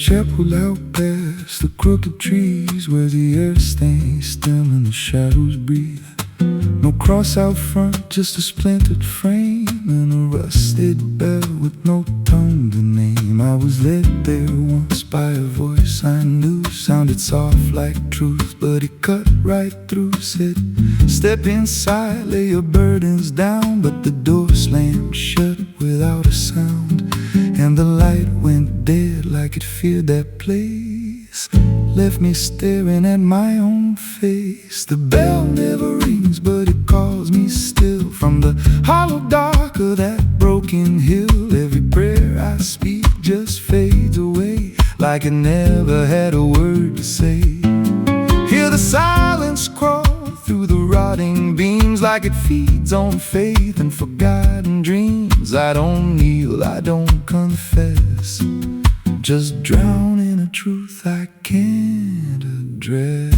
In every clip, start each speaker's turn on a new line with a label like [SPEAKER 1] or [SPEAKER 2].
[SPEAKER 1] pull out past the crooked trees where the air stains still and the shadows breathe. No cross out front, just a splintered frame and a rusted bell with no tongue to name. I was led there once by a voice I knew, sounded soft like truth, but it cut right through. Said, step inside, lay your burdens down. But the door slammed shut without a sound, and the light went dead like it feared that place. Left me staring at my own face. The bell never rings, but it calls me still. From the hollow dark of that broken hill, every prayer I speak just fades away, like it never had a word to say. Hear the silence crawl through the rotting beams, like it feeds on faith and forgotten dreams. I don't kneel, I don't confess, just drown in a truth I can't address.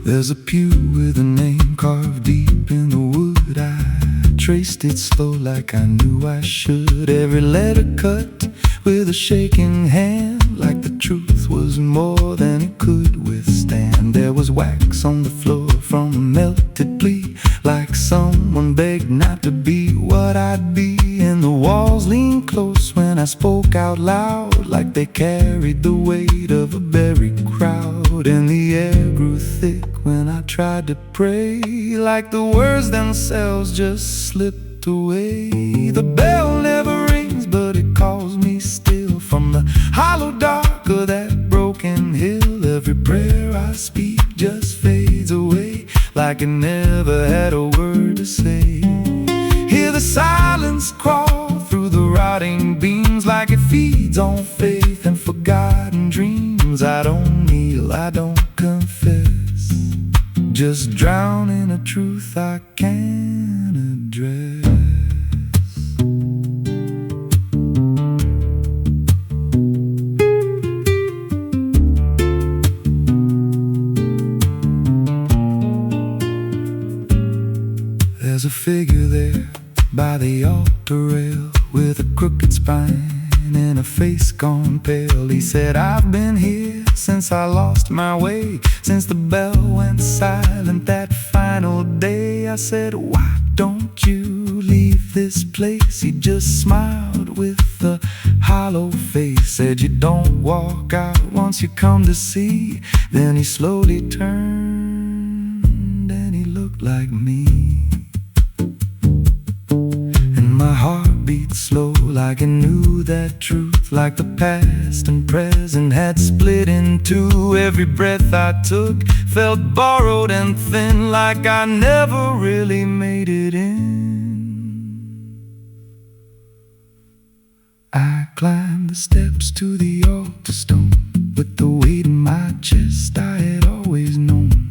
[SPEAKER 1] There's a pew with a name carved deep in the wood. I traced it slow like I knew I should. Every letter cut with a shaking hand, like the truth was more than it could withstand. There was wax on the floor from a melted plea, like someone begged not to be what I'd be. And the walls leaned close when I spoke out loud, like they carried the weight of a buried crowd. And the air grew thick when I tried to pray, like the words themselves just slipped away. The bell never rings, but it calls me still. From the hollow dark of that broken hill, every prayer I speak just fades away, like it never had a word to say. Hear the silence crawl through the rotting beams, like it feeds on faith and forgotten dreams. I don't kneel, I don't confess, just drown in a truth I can't address. There's a figure there by the altar rail, with a crooked spine and a face gone pale. He said, I've been here since I lost my way, since the bell went silent that final day. I said, why don't you leave this place? He just smiled with a hollow face, said, you don't walk out once you come to see. Then he slowly turned and he looked like me. My heart beat slow, like it knew that truth, like the past and present had split in two. Every breath I took felt borrowed and thin, like I never really made it in. I climbed the steps to the altar stone, with the weight in my chest I had always known.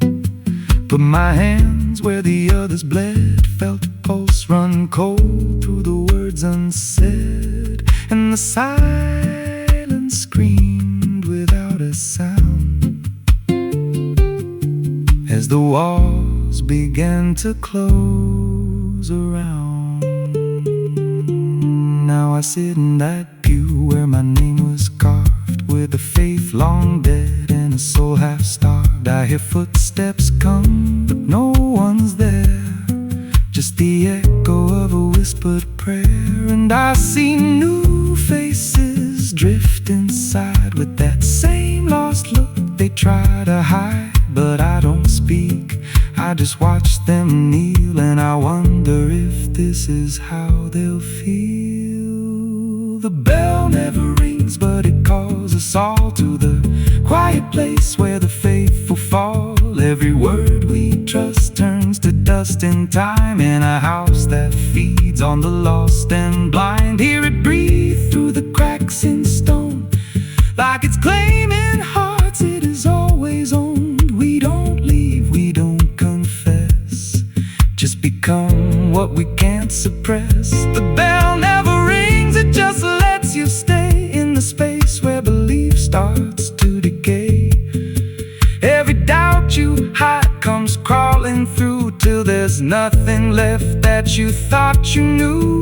[SPEAKER 1] Put my hands where the others bled, felt a pulse run cold through the words unsaid, and the silence screamed without a sound as the walls began to close around. Now I sit in that pew where my name was carved, with a faith long dead and a soul half starved. I hear footsteps come, but no one's there, just the echo of a whispered prayer. And I see new faces drift inside, with that same lost look they try to hide. But I don't speak, I just watch them kneel, and I wonder if this is how they'll feel. The bell never rings, but it calls us all to the quiet place where the faithful fall. Every word we trust turns to dust in time, in a house that feeds on the lost and blind. Hear it breathe through the cracks in stone, like it's claiming hearts it is always owned. We don't leave, we don't confess, just become what we can't suppress. The bell never rings, it just lets you stay in the space where belief starts to decay. Every doubt you hide comes crawling through, till there's nothing left that you thought you knew.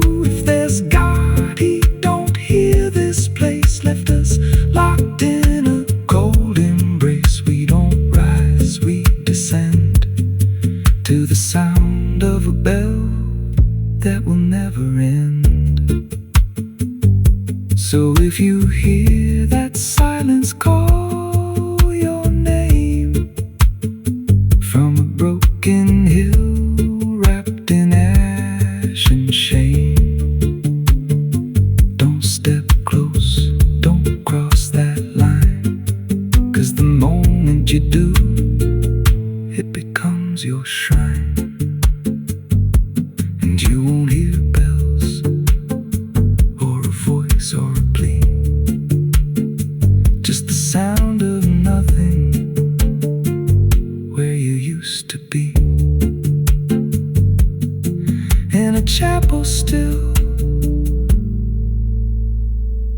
[SPEAKER 1] end. So if you hear that silence call your name from a broken hill wrapped in ash and shame, don't step close, don't cross that line, 'cause the moment you do, it becomes your shrine. And you won't hear bells or a voice or a plea, just the sound of nothing where you used to be. In a chapel still,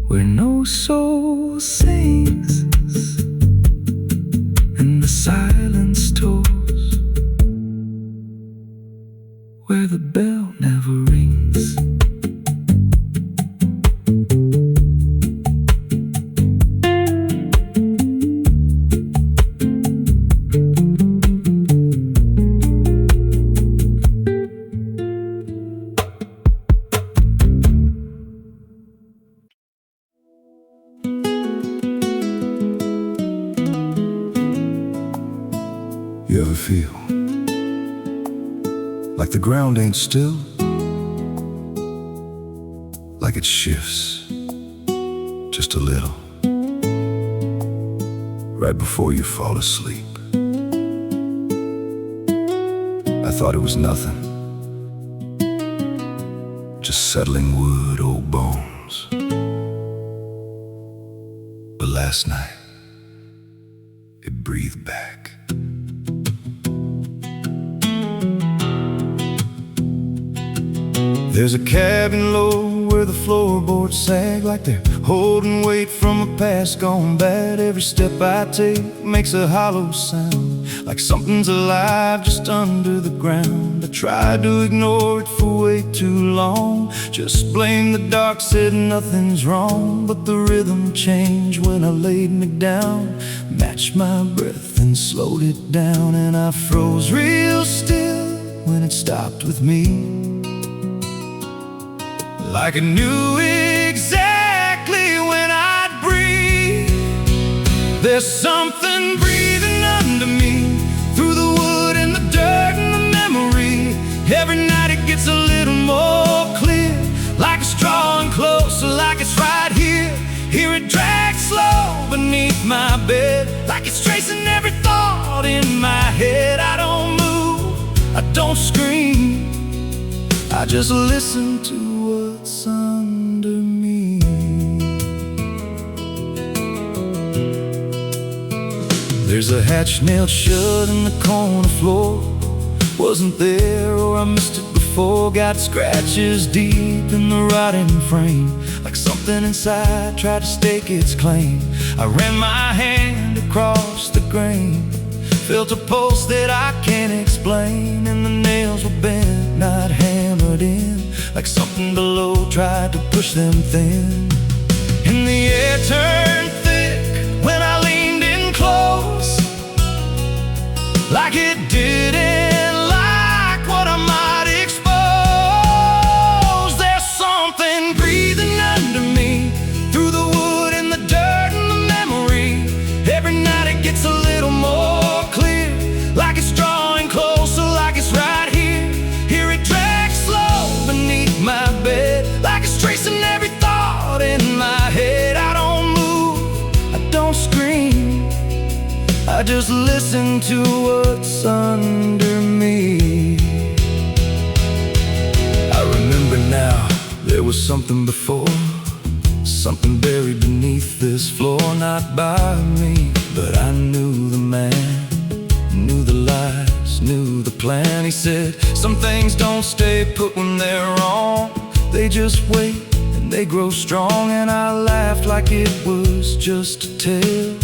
[SPEAKER 1] where no soul sings and the silence tolls, where the bell never rings.
[SPEAKER 2] You ever feel like the ground ain't still? Like it shifts just a little right before you fall asleep. I thought it was nothing, just settling wood, old bones. But last night, it breathed back. There's a cabin low where the floorboards sag like they're holding weight from a past gone bad. Every step I take makes a hollow sound, like something's alive just under the ground. I tried to ignore it for way too long, just blamed the dark, said nothing's wrong. But the rhythm changed when I laid me down, matched my breath and slowed it down. And I froze real still when it stopped with me, like I knew exactly when I'd breathe. There's something breathing under me, through the wood and the dirt and the memory. Every night it gets a little more clear, like it's drawing closer, like it's right here. Hear it drag slow beneath my bed, like it's tracing every thought in my head. I don't move, I don't scream, I just listen to what's under me. There's a hatch nailed shut in the corner floor, wasn't there or I missed it before. Got scratches deep in the rotting frame, like something inside tried to stake its claim. I ran my hand across the grain, felt a pulse that I can't explain. And the nails were bent, not hammered in, like something below tried to push them thin. And the air turned thick when I leaned in close, like it didn't like what I might expose. There's something breathing under me, through the wood and the dirt and the memory. Every night it gets a little more clear, like it's drawing closer, like it's right here. Hear it drag slow beneath my bed, like it's tracing every thought in my head. I don't move, I don't scream, I just listen to what's under me. I remember now, there was something before, something buried beneath this floor. Not by me, but I knew the man, knew the lies, knew the plan. He said, some things don't stay put when they're wrong, they just wait and they grow strong. And I laughed like it was just a tale.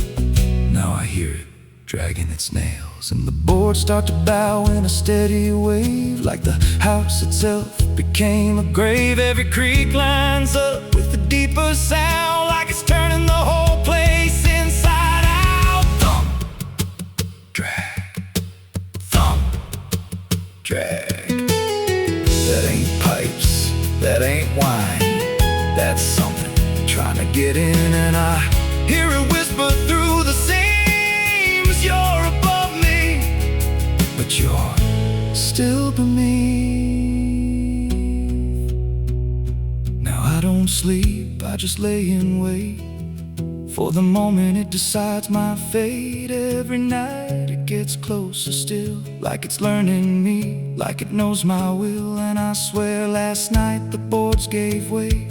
[SPEAKER 2] Now I hear it dragging its nails, and the boards start to bow in a steady wave, like the house itself became a grave. Every creak lines up with a deeper sound, like it's turning the whole place inside out. Thump, drag, thump, drag. That ain't pipes, that ain't wine. That's something trying to get in, and I hear it whisper through the seams. You're above me, but you're still beneath. Now I don't sleep, I just lay in wait for the moment it decides my fate. Every night it gets closer still, like it's learning me, like it knows my will. And I swear last night the boards gave way,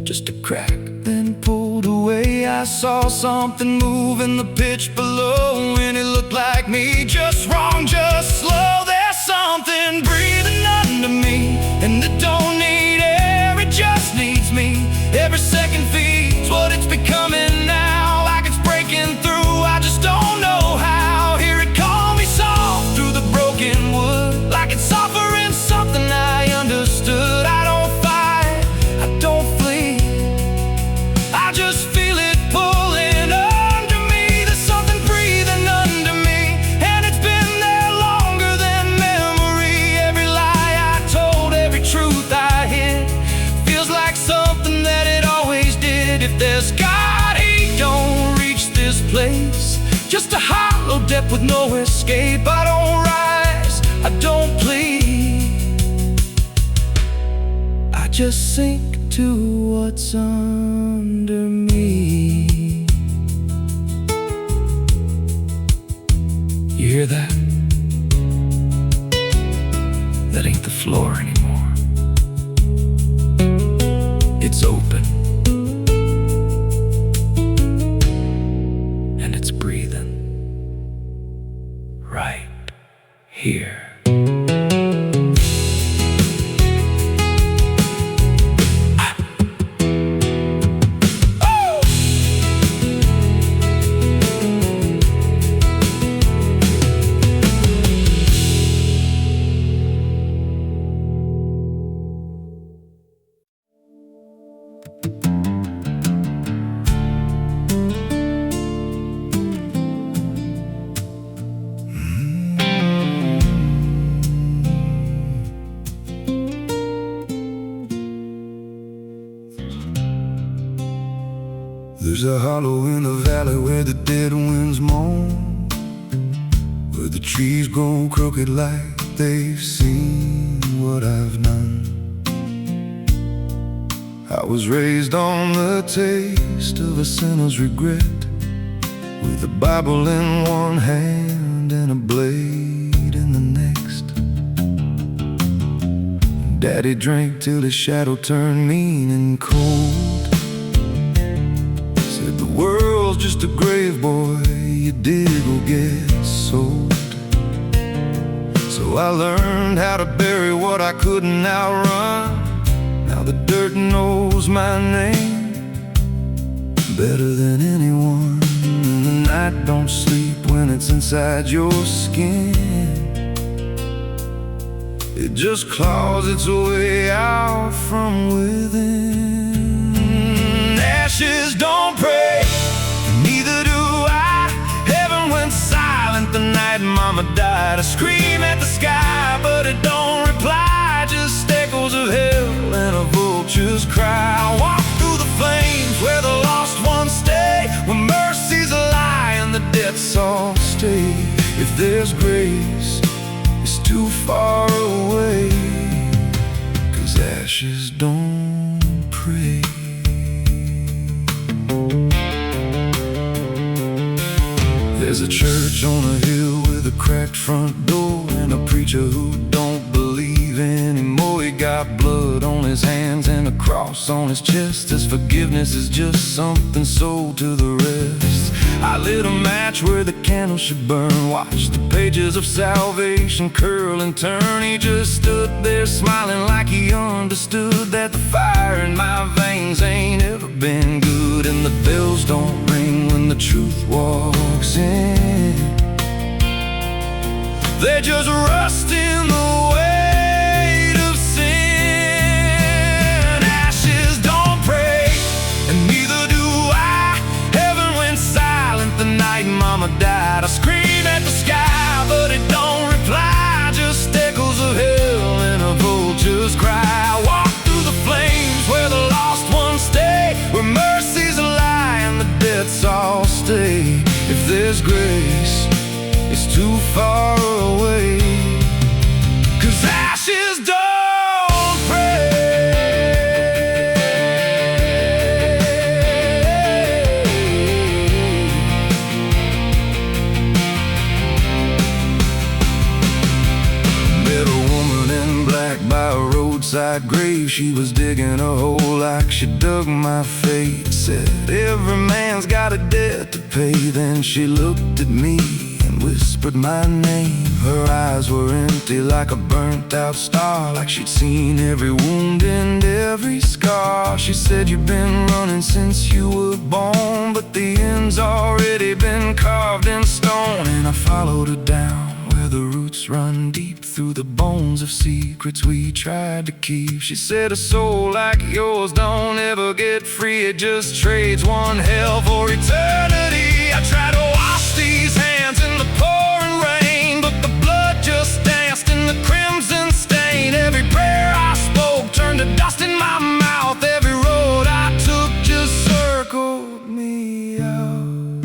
[SPEAKER 2] just a crack, then pulled away. I saw something move in the pitch below, and it looked like me. Just wrong, just slow. There's something breathing under me, and it don't need air, it just needs me. Every second feeds what it's becoming now, like it's breaking through. I just don't know how. Hear it call me soft through the broken wood, like it's offering something I understood. I don't fight, I don't flee, I just feel it pulling under me. There's something breathing under me, and it's been there longer than memory. Every lie I told, every truth I hid, feels like something that it always did. If there's God, he don't reach this place, just a hollow depth with no escape. I don't rise, I don't plead, I just sink to what's under me. You hear that? That ain't the floor anymore. It's open, and it's breathing right here. There's a hollow in the valley where the dead winds moan, where the trees grow crooked like they've seen what I've done. I was raised on the taste of a sinner's regret, with a Bible in one hand and a blade in the next. Daddy drank till his shadow turned mean and cold. Said the world's just a grave, boy, you dig or get sold. So I learned how to bury what I couldn't outrun. Now the dirt knows my name better than anyone. And the night don't sleep when it's inside your skin. It just claws its way out from within. Ashes don't pray, and neither do I. Heaven went silent the night Mama died. I scream at the sky, but it don't reply. Just echoes of hell and a vulture's cry. I walk through the flames where the lost ones stay, where mercy's a lie and the death's all stay. If there's grace, it's too far away, 'cause ashes don't pray. There's a church on a hill with a cracked front door, and a preacher who don't believe anymore. He got blood on his hands and a cross on his chest. His forgiveness is just something sold to the rest. I lit a match where the candle should burn, watched the pages of salvation curl and turn. He just stood there smiling like he understood that the fire in my veins ain't ever been good. And the bells don't ring when the truth walks in, they just rust in the weight of sin. Ashes don't pray, and neither do I. Heaven went silent the night Mama died. I scream at the sky, but it don't reply. Just echoes of hell and a vulture's cry. I walk through the flames she was digging a hole like she dug my fate. Said every man's got a debt to pay. Then she looked at me and whispered my name. Her eyes were empty like a burnt out star, like she'd seen every wound and every scar. She said, you've been running since you were born, but the end's already been carved in stone. And I followed her down where the roots run deep through the bones of secrets we tried to keep. She said, a soul like yours don't ever get free. It just trades one hell for eternity. I tried to wash these hands in the pouring rain, but the blood just danced in the crimson stain. Every prayer I spoke turned to dust in my mouth. Every road I took just circled me out.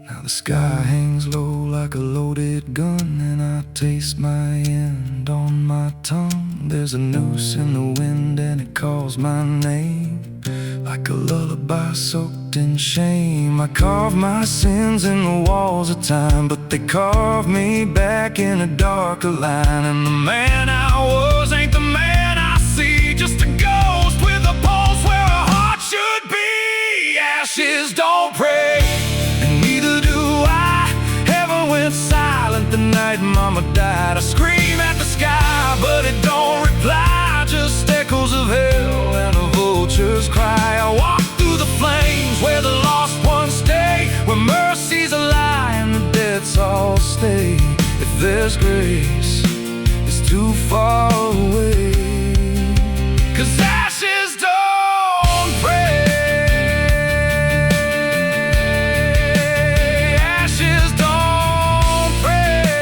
[SPEAKER 2] Now the sky hangs low like a loaded gun, and I taste my end on my tongue. There's a noose in the wind and it calls my name, like a lullaby soaked in shame. I carved my sins in the walls of time, but they carved me back in a darker line. And the man I was ain't the man I see, just a ghost with a pulse where a heart should be. Ashes don't pray, and neither do I. Heaven went silent the night Mama died. I scream at the sky, but it don't reply, just echoes of hell and a vulture's cry. I walk through the flames where the lost ones stay, where mercy's a lie and the dead's all stay. If there's grace, it's too far away, 'cause ashes don't pray. Ashes don't pray.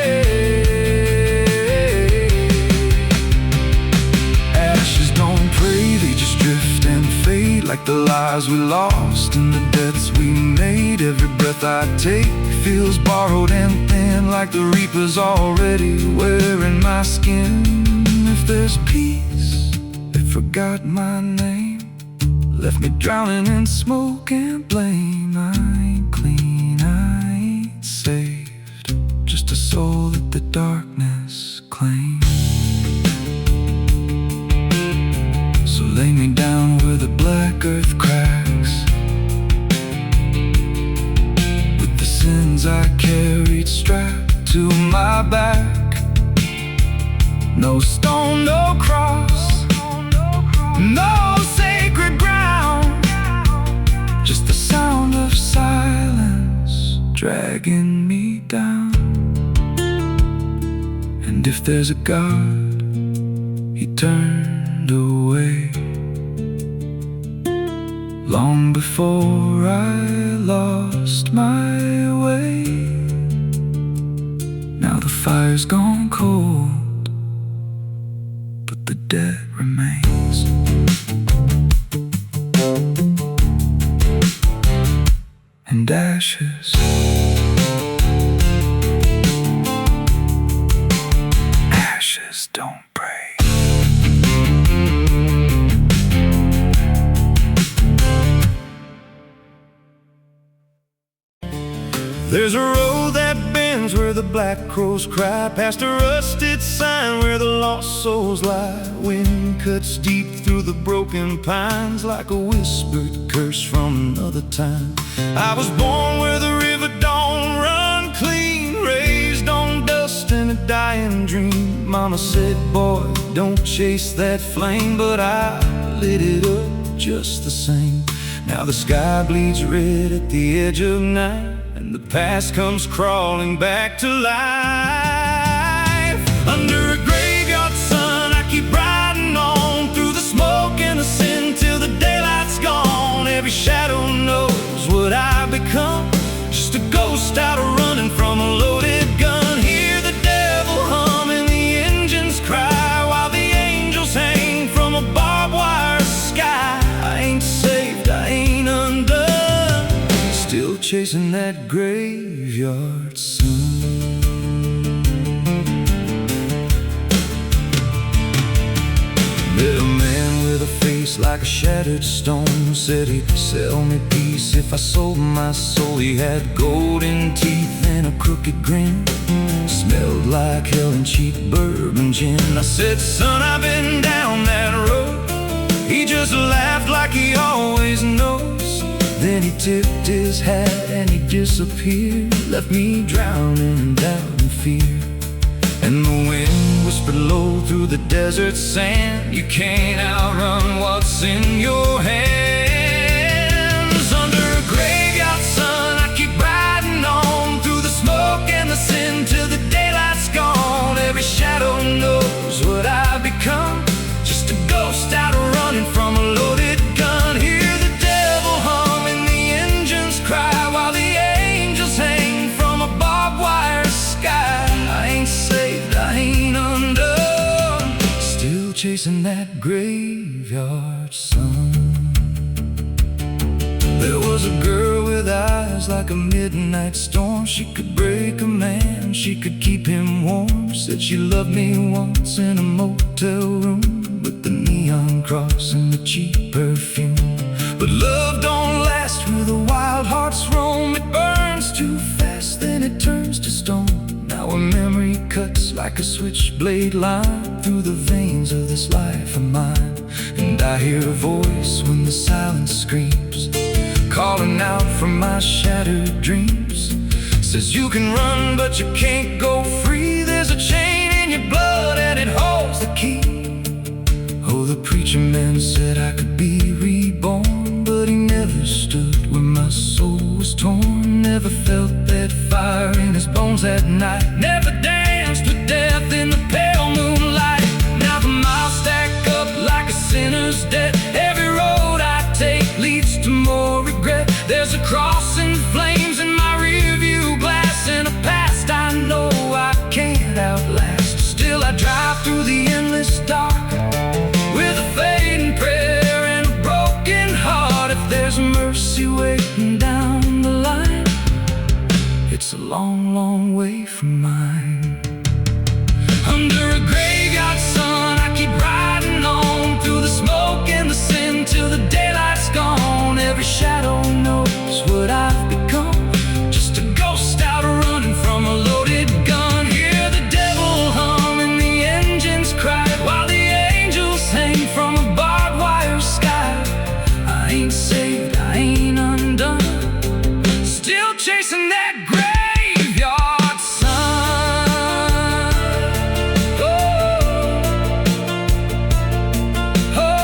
[SPEAKER 2] Ashes don't pray, they just drift and fade, like the lives we lost and the debts we made. Every breath I take feels borrowed and thin, like the reaper's already wearing my skin. If there's peace, they forgot my name, left me drowning in smoke and blame. I ain't clean, I ain't saved, just a soul that the darkness claims. So lay me down where the black earth cracks, with the sins I carried strapped to my back. No stone, no cross, no sacred ground, just the sound of silence dragging me down. And if there's a God, he turned away long before I lost my way. Now the fire's gone cold, but the debt remains. And ashes, ashes don't pray. There's a road that bends where the black crows cry, past a rusted sign where the lost souls lie. Wind cuts deep through the broken pines, like a whispered curse from another time. I was born where the river don't run clean, raised on dust and a dying dream. Mama said, boy, don't chase that flame, but I lit it up just the same. Now the sky bleeds red at the edge of night, and the past comes crawling back to life. Under a graveyard sun, I keep riding on through the smoke and the sin till the daylight's gone. Every shadow knows what I've become, just a ghost out running from a loaded gun. Hear the devil hum and the engines cry, while the angels hang from a barbed wire sky. I ain't saved, I ain't undone, still chasing that graveyard sun. Met a man with a face like a shattered stone, said he'd sell me peace if I sold my soul. He had golden teeth and a crooked grin, Smelled like hell and cheap bourbon gin. I said, son, I've been down that road. He just laughed like he always knows. Then he tipped his hat and he disappeared, left me drowning in doubt and fear. And the wind whispered low through the desert sand, you can't outrun what's in your hands. Under a graveyard sun, I keep riding on through the smoke and the sin till the daylight's gone. Every shadow knows what I've become, just a ghost out running from a loaded gun. Hear the devil hum and the engines cry while the angels hang from a barbed wire sky. I ain't saved, I ain't undone, still chasing that graveyard sun. There was a girl with eyes like a midnight storm. She could break a man, she could keep him warm. Said she loved me once in a motel room with the neon cross and the cheap perfume. But love don't last where the wild hearts roam. It burns too fast, then it turns to stone. Now a memory cuts like a switchblade line through the veins of this life of mine. And I hear a voice when the silence screams, calling out from my shattered dreams. Says you can run but you can't go free. There's a chain in your blood and it holds the key. Oh, the preacher man said I could be reborn, but he never stood where my soul was torn. Never felt that fire in his bones at night. Never danced with death in the pale moonlight. Now the miles stack up like a sinner's debt. Every road I take leads to more regret. There's a cross and flames in my rearview glass, and a past I know I can't outlast. Still I drive through the endless dark with a fading prayer and a broken heart. If there's mercy waiting down the line, it's a long, long way from mine. Under a graveyard sun, I keep riding on through the smoke and the sin till the daylight's gone. Every shadow knows what I've become, just a ghost out running from a loaded gun. Hear the devil hum and the engines cry while the angels hang from a barbed wire sky. I ain't saved, I ain't undone, still chasing that graveyard sun. Oh, oh.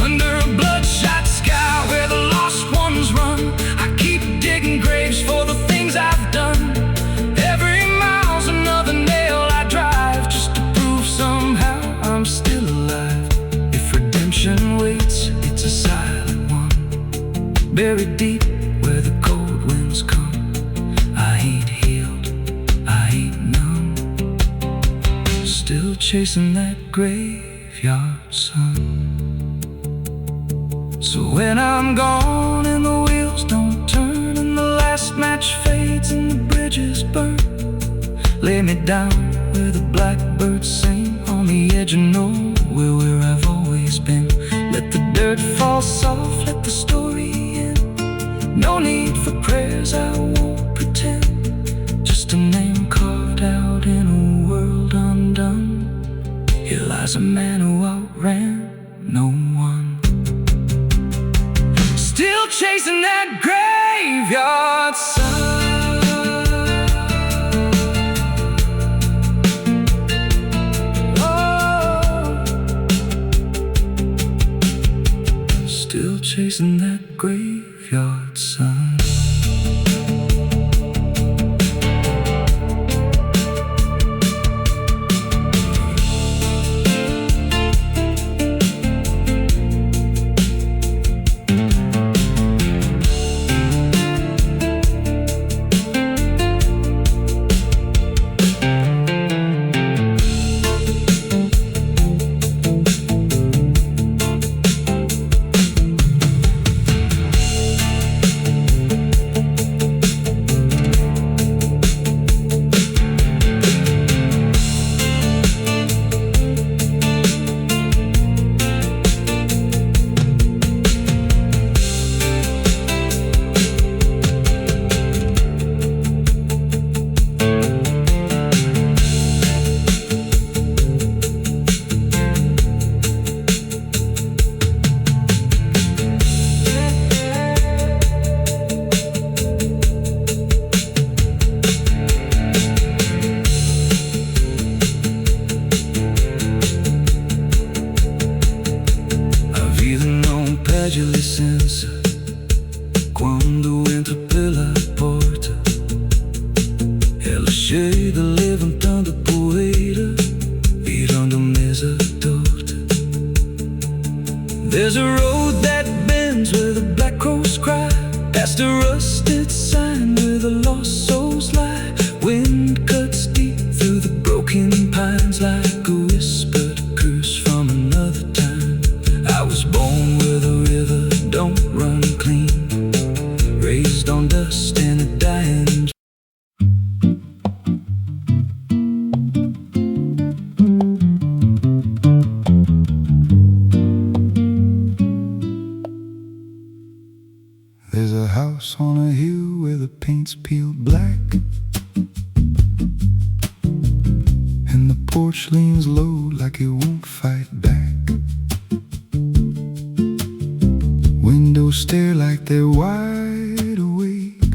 [SPEAKER 2] Under a bloodshot sky where the lost ones run, I keep digging graves for the things I've done. Every mile's another nail I drive, just to prove somehow I'm still alive. If redemption waits, it's a silent one, buried deep where the cold winds come. I ain't healed, I ain't numb, still chasing that graveyard sun. So when I'm gone and the wheels don't turn and the last match fades and the bridges burn, lay me down where the blackbirds sing on the edge of nowhere where I've always been. Let the dirt fall soft, let the story end. No need for prayers, I won't pretend. Just a name carved out in a world undone. Here lies a man who outran no one, still chasing that graveyard sun. Oh, still chasing that graveyard sun. There's a road that bends where the black crows cry, past a rusted sign where the lost souls lie. Wind cuts deep through the broken pines like a whispered curse from another time. I was born where the river don't run clean, raised on dust in a dying.
[SPEAKER 1] There's a house on a hill where the paint's peeled black, and the porch leans low like it won't fight back. Windows stare like they're wide awake,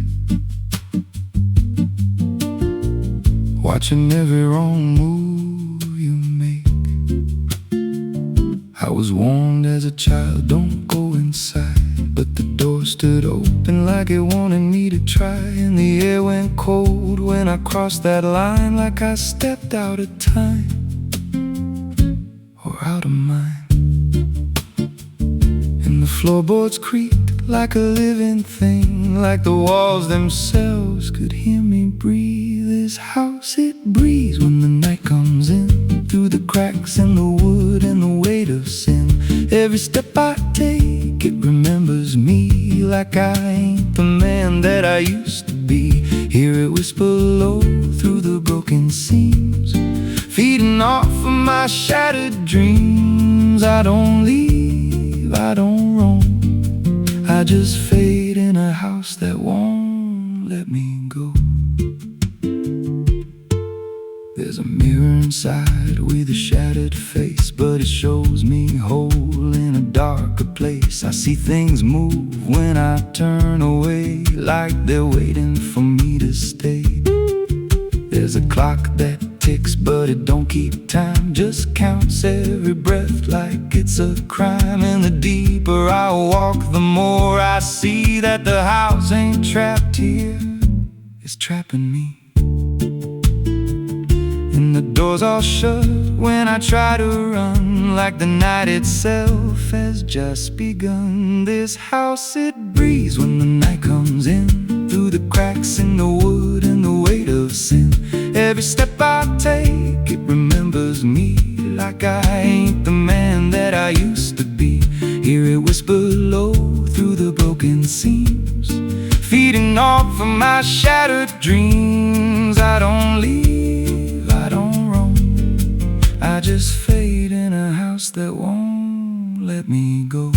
[SPEAKER 1] watching every wrong move you make. I was warned as a child, don't go inside, but the door stood open like it wanted me to try. And the air went cold when I crossed that line, like I stepped out of time or out of mind. And the floorboards creaked like a living thing, like the walls themselves could hear me breathe. This house, it breathes when the night comes in, through the cracks in the wood and the weight of sin. Every step I take, it remembers me, like I ain't the man that I used to be. Hear it whisper low through the broken seams, feeding off of my shattered dreams. I don't leave, I don't roam, I just fade in a house that won't let me go. There's a mirror inside with a shattered face, but it shows me whole in a darker place. I see things move when I turn away, like they're waiting for me to stay. There's a clock that ticks, but it don't keep time, just counts every breath like it's a crime. And the deeper I walk, the more I see that the house ain't trapped here, it's trapping me. And the doors all shut when I try to run, like the night itself has just begun. This house, it breathes when the night comes in, through the cracks in the wood and the weight of sin. Every step I take, it remembers me, like I ain't the man that I used to be. Hear it whisper low through the broken seams, feeding off of my shattered dreams. I don't leave, I don't roam, I just fade in a house that won't let me go.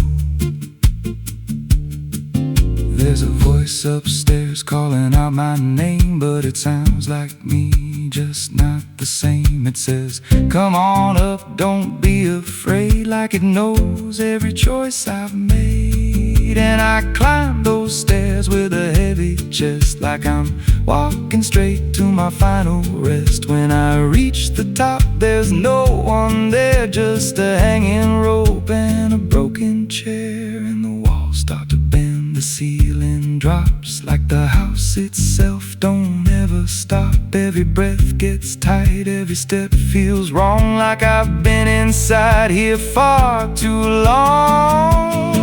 [SPEAKER 1] There's a voice upstairs calling out my name, but it sounds like me, just not the same. It says, come on up, don't be afraid, like it knows every choice I've made. And I climb those stairs with a heavy chest, like I'm walking straight to my final rest. When I reach the top, there's no one there, just a hanging rope and a broken chair. And the walls start to bend, the ceiling drops, like the house itself don't ever stop. Every breath gets tight, every step feels wrong, like I've been inside here far too long.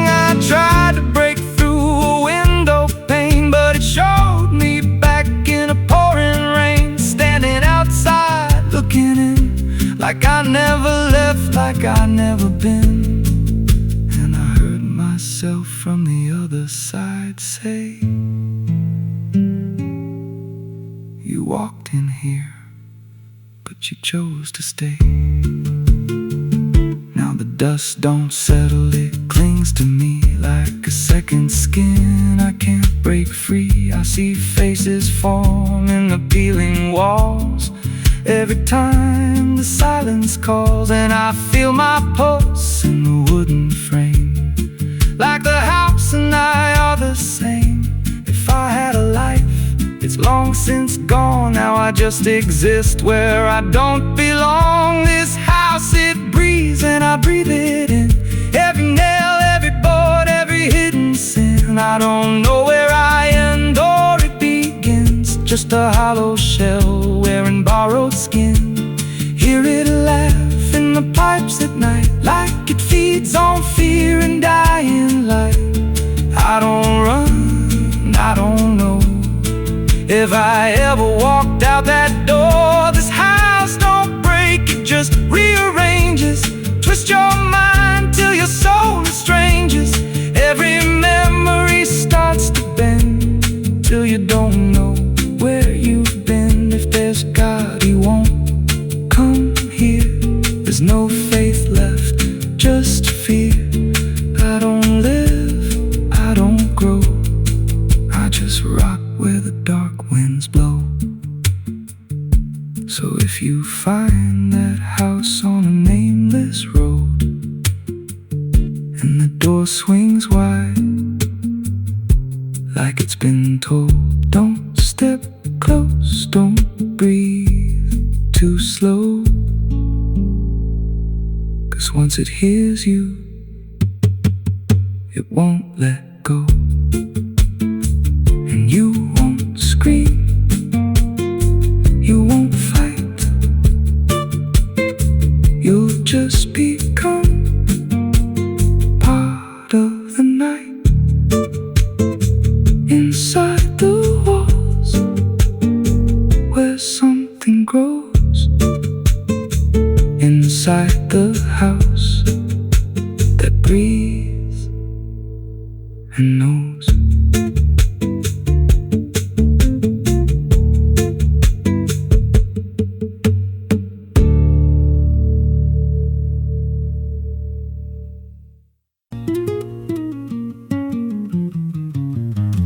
[SPEAKER 1] I tried to break through a window pane, but it showed me back in a pouring rain. Standing outside, looking in, like I never left, like I never been. And I heard myself from the other side say, you walked in here, but you chose to stay. Now the dust don't settle, it clings to me like a second skin. I can't break free, I see faces form in the peeling walls every time the silence calls. And I feel my pulse in the wooden frame, like the house and I are the same. If I had a life, it's long since gone. Now I just exist where I don't belong. This house, it breathes and I breathe it in, every nail, every board, every hidden sin. I don't know where I end or it begins, just a hollow shell wearing borrowed skin. Hear it laugh in the pipes at night, like it feeds on fear. I ever walked out that door. This house don't break, it just rearranges. Twist your mind till your soul estranges. Every memory starts to bend till you don't know where you've been. If there's God, He won't come here. There's no faith left, just fear. I don't live, I don't grow, I just rock where the dark winds blow. So if you find that house on a nameless road and the door swings wide like it's been told, don't step close, don't breathe too slow. 'Cause once it hears you, it won't let go. And you won't scream, you won't fight, you'll just become part of the night. Inside the walls where something grows, inside the house that breathes and knows.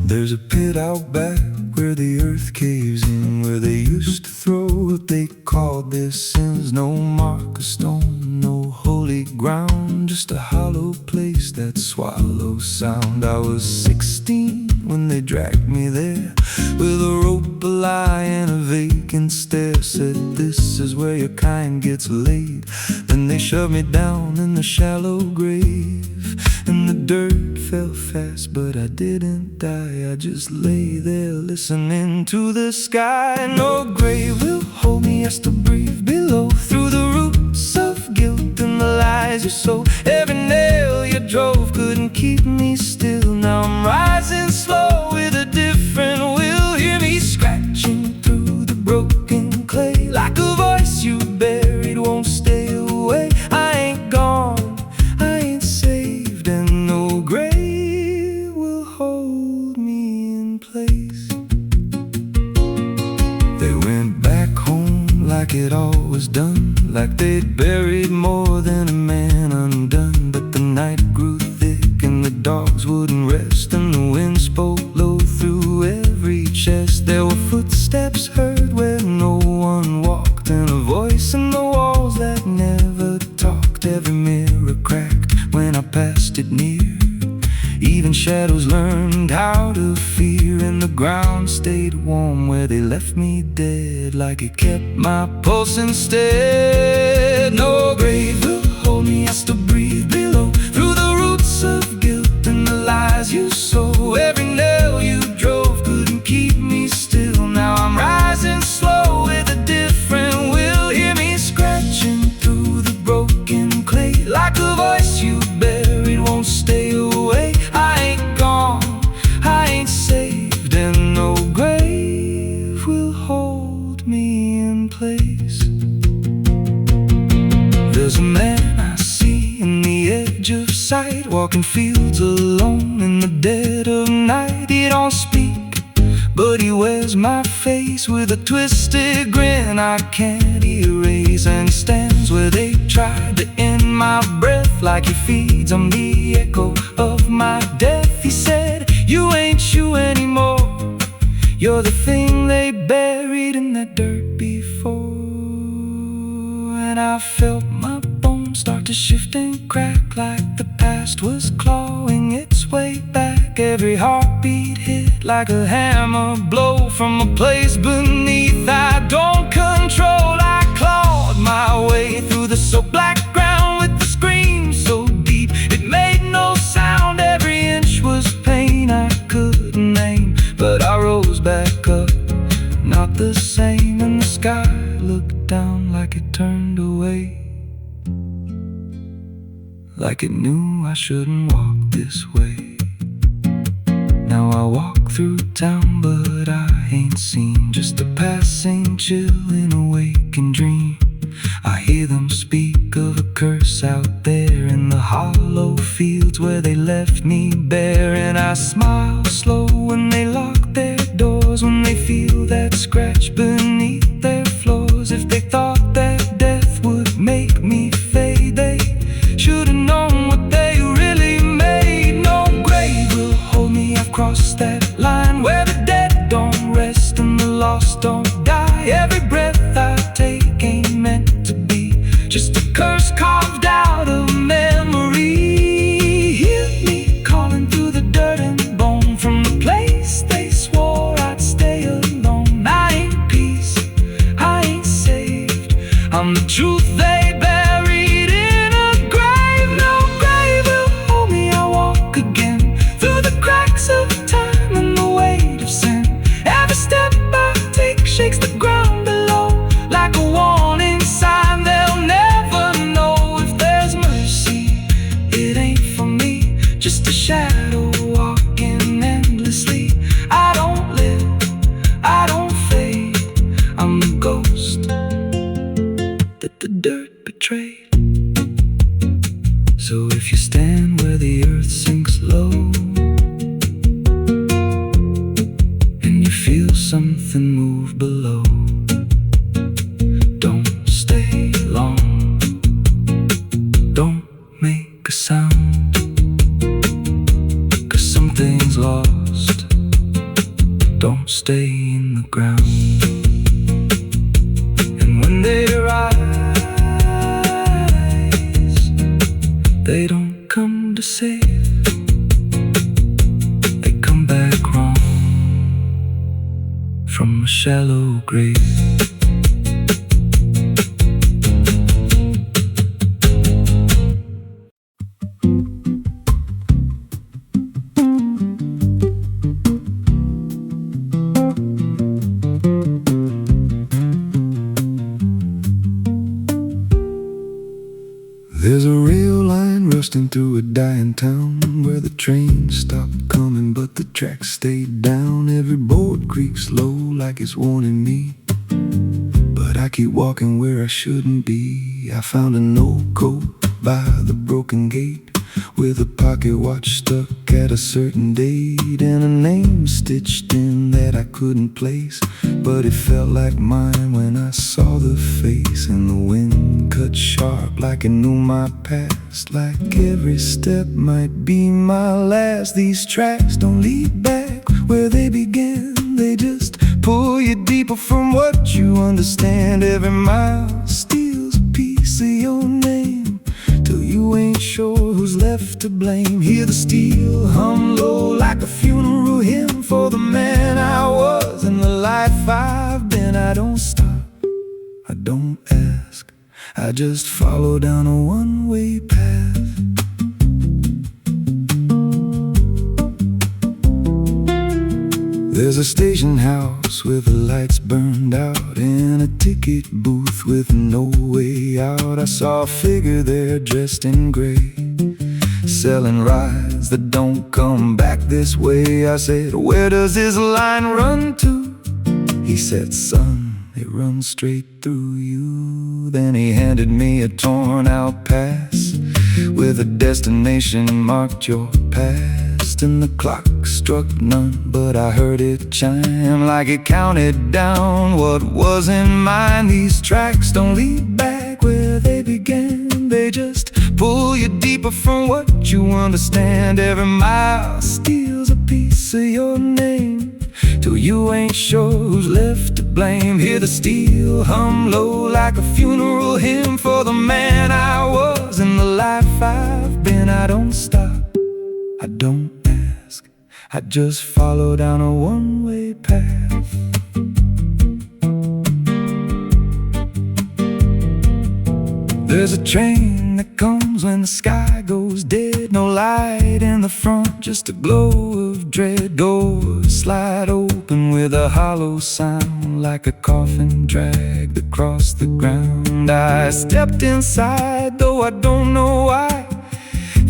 [SPEAKER 1] There's a pit out back where the earth caves in, where they used to throw what they called their sins. No mark of stone, no holy ground, just a hollow place that swallows sound. I was 16 when they dragged me there, with a rope, a lie, and a vacant stare. Said, this is where your kind gets laid. Then they shoved me down in the shallow grave, and the dirt fell fast, but I didn't die. I just lay there listening to the sky. No grave will hold me, I still breathe below, through the roots of guilt and the lies you sow. Every nail you drove couldn't keep me still. Now I'm rising slow with a different will. Hear me scratching through the broken clay, like a voice you buried won't stay away. I ain't gone, I ain't saved, and no grave will hold me in place. They went back home like it all was done, like they'd buried more than a man undone. But the night grew thick and the dogs wouldn't rest, and the wind spoke low through every chest. There were footsteps heard where no one walked, and a voice in the walls that never talked. Every mirror cracked when I passed it near, even shadows learned how to fear. And the ground stayed warm where they left me dead, like it kept my pulse instead. No grave will hold me, I still breathe below, through the roots of guilt and the lies you sow. Every nail you drove couldn't keep me still. Now I'm rising slow with a different will. Hear me scratching through the broken clay, like a voice you buried won't stay away. I ain't gone, I ain't saved, and no grave will hold me in place. There's a man I see in the edge of sight, walking fields alone in the dead of night. He don't speak, but he wears my face with a twisted grin I can't erase. And he stands where they tried to end my breath, like he feeds on the echo of my death. He said, you ain't you anymore, you're the thing they buried in the dirt before. And I felt my bones start to shift and crack, like the past was clawing its way back. Every heartbeat hit like a hammer blow from a place beneath I don't control. I clawed my way through the soap black ground with the scream so deep it made no sound. Every inch was pain I couldn't name, but I rose back up, not the same. And the sky looked down like it turned away, like it knew I shouldn't walk this way. Now I walk through town, but I ain't seen just a passing chill in a waking dream. I hear them speak of a curse out there in the hollow fields where they left me bare. And I smile slow when they lock their doors, when they feel that scratch beneath their floors. If they thought that death would make me fade, they should've known what they really made. No grave will hold me, I've crossed that line where the dead don't rest and the lost don't die. Every breath I take ain't meant to be just a curse carved out of memory. Hear me calling through the dirt and bone from the place they swore I'd stay alone. I ain't peace, I ain't saved, I'm the truth they buried in a grave. No grave will hold me, I walk again through the cracks of time and the weight of sin. Every step I take shakes the ground below like a warning sign. They'll never know if there's mercy. It ain't for me, just a shadow walking endlessly. I don't live, I don't fade, I'm the ghost that the dirt betrayed. So if you stand where the earth sinks low and you feel something move below, don't stay long, don't make a sound, 'cause something's lost. Don't stay in the ground. And when they rise, they don't come to save, they come back wrong from a shallow grave. There's a rail line rusting through a dying town where the trains stopped coming but the tracks stayed down. Every board creaks low like it's warning me, but I keep walking where I shouldn't be. I found an old coat by the broken gate with a pocket watch stuck at a certain date and a name stitched in that I couldn't place, but it felt like mine when I saw the face. And the wind cut sharp like it knew my past, like every step might be my last. These tracks don't lead back where they began, they just pull you deeper from what you understand. Every mile steals a piece of your name till you ain't sure who's left to blame. Hear the steel hum low like a funeral hymn for the man I was and the life I've been. I don't stop, I don't ask, I just follow down a one-way path. There's a station house with the lights burned out and a ticket booth with no way out. I saw a figure there dressed in gray, selling rides that don't come back this way. I said, where does this line run to? He said, son, it runs straight through you. Then he handed me a torn out pass with a destination marked your past. And the clock struck none, but I heard it chime like it counted down what wasn't mine. These tracks don't lead back where they began, they just pull you deeper from what you understand. Every mile steals a piece of your name till you ain't sure who's left to blame. Hear the steel hum low like a funeral hymn for the man I was and the life I've been. I don't stop, I don't ask, I just follow down a one-way path. There's a train that comes when the sky goes dead. No light in the front, just a glow of dread. Doors slide open with a hollow sound like a coffin dragged across the ground. I stepped inside, though I don't know why.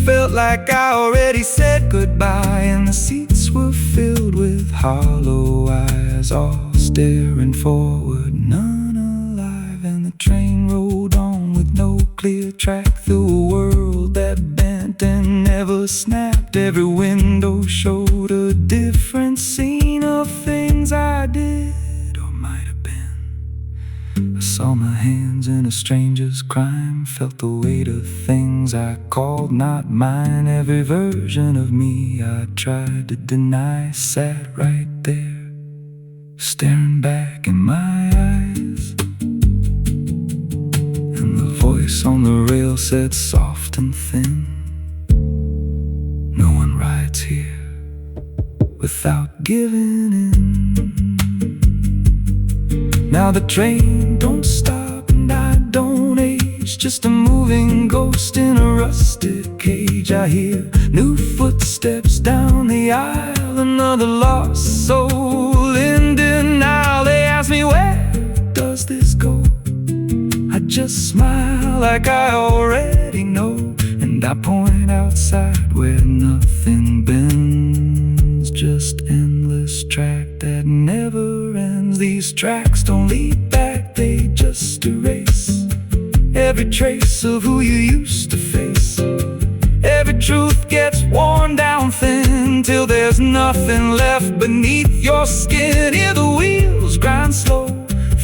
[SPEAKER 1] Felt like I already said goodbye, and the seats streets were filled with hollow eyes, all staring forward, none alive. And the train rolled on with no clear track through a world that bent and never snapped. Every window showed a different scene of things I did or might have been. I saw my hands in a stranger's crime, felt the weight of things I called not mine. Every version of me I tried to deny sat right there, staring back in my eyes. And the voice on the rail said soft and thin, no one rides here without giving in. Now the train don't stop and I don't age, just a moving ghost in a rusted cage. I hear new footsteps down the aisle, another lost soul in denial. They ask me, where does this go? I just smile like I already know, and I point outside where nothing bends, just endless track that never ends. These tracks don't lead back, they just erase every trace of who you used to face. Every truth gets worn down thin till there's nothing left beneath your skin. Hear the wheels grind slow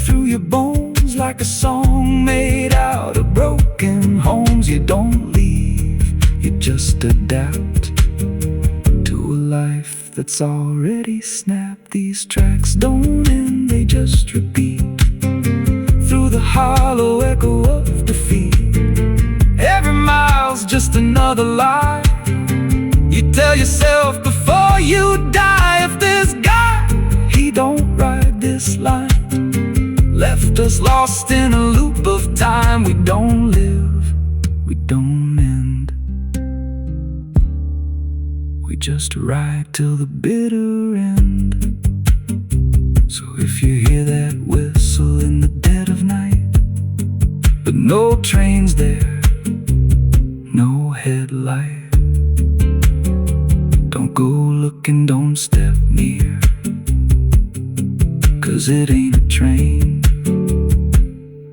[SPEAKER 1] through your bones like a song made out of broken homes. You don't leave, you just adapt to a life that's already snapped. These tracks don't end, they just repeat through the hollow echo of defeat. Every mile's just another lie you tell yourself before you die. If this guy, he don't ride this line, left us lost in a loop of time. We don't live, we don't end, we just ride till the bitter end. So if you hear that whistle in the dead of night, but no trains there, no headlight, don't go looking, don't step near, 'cause it ain't a train,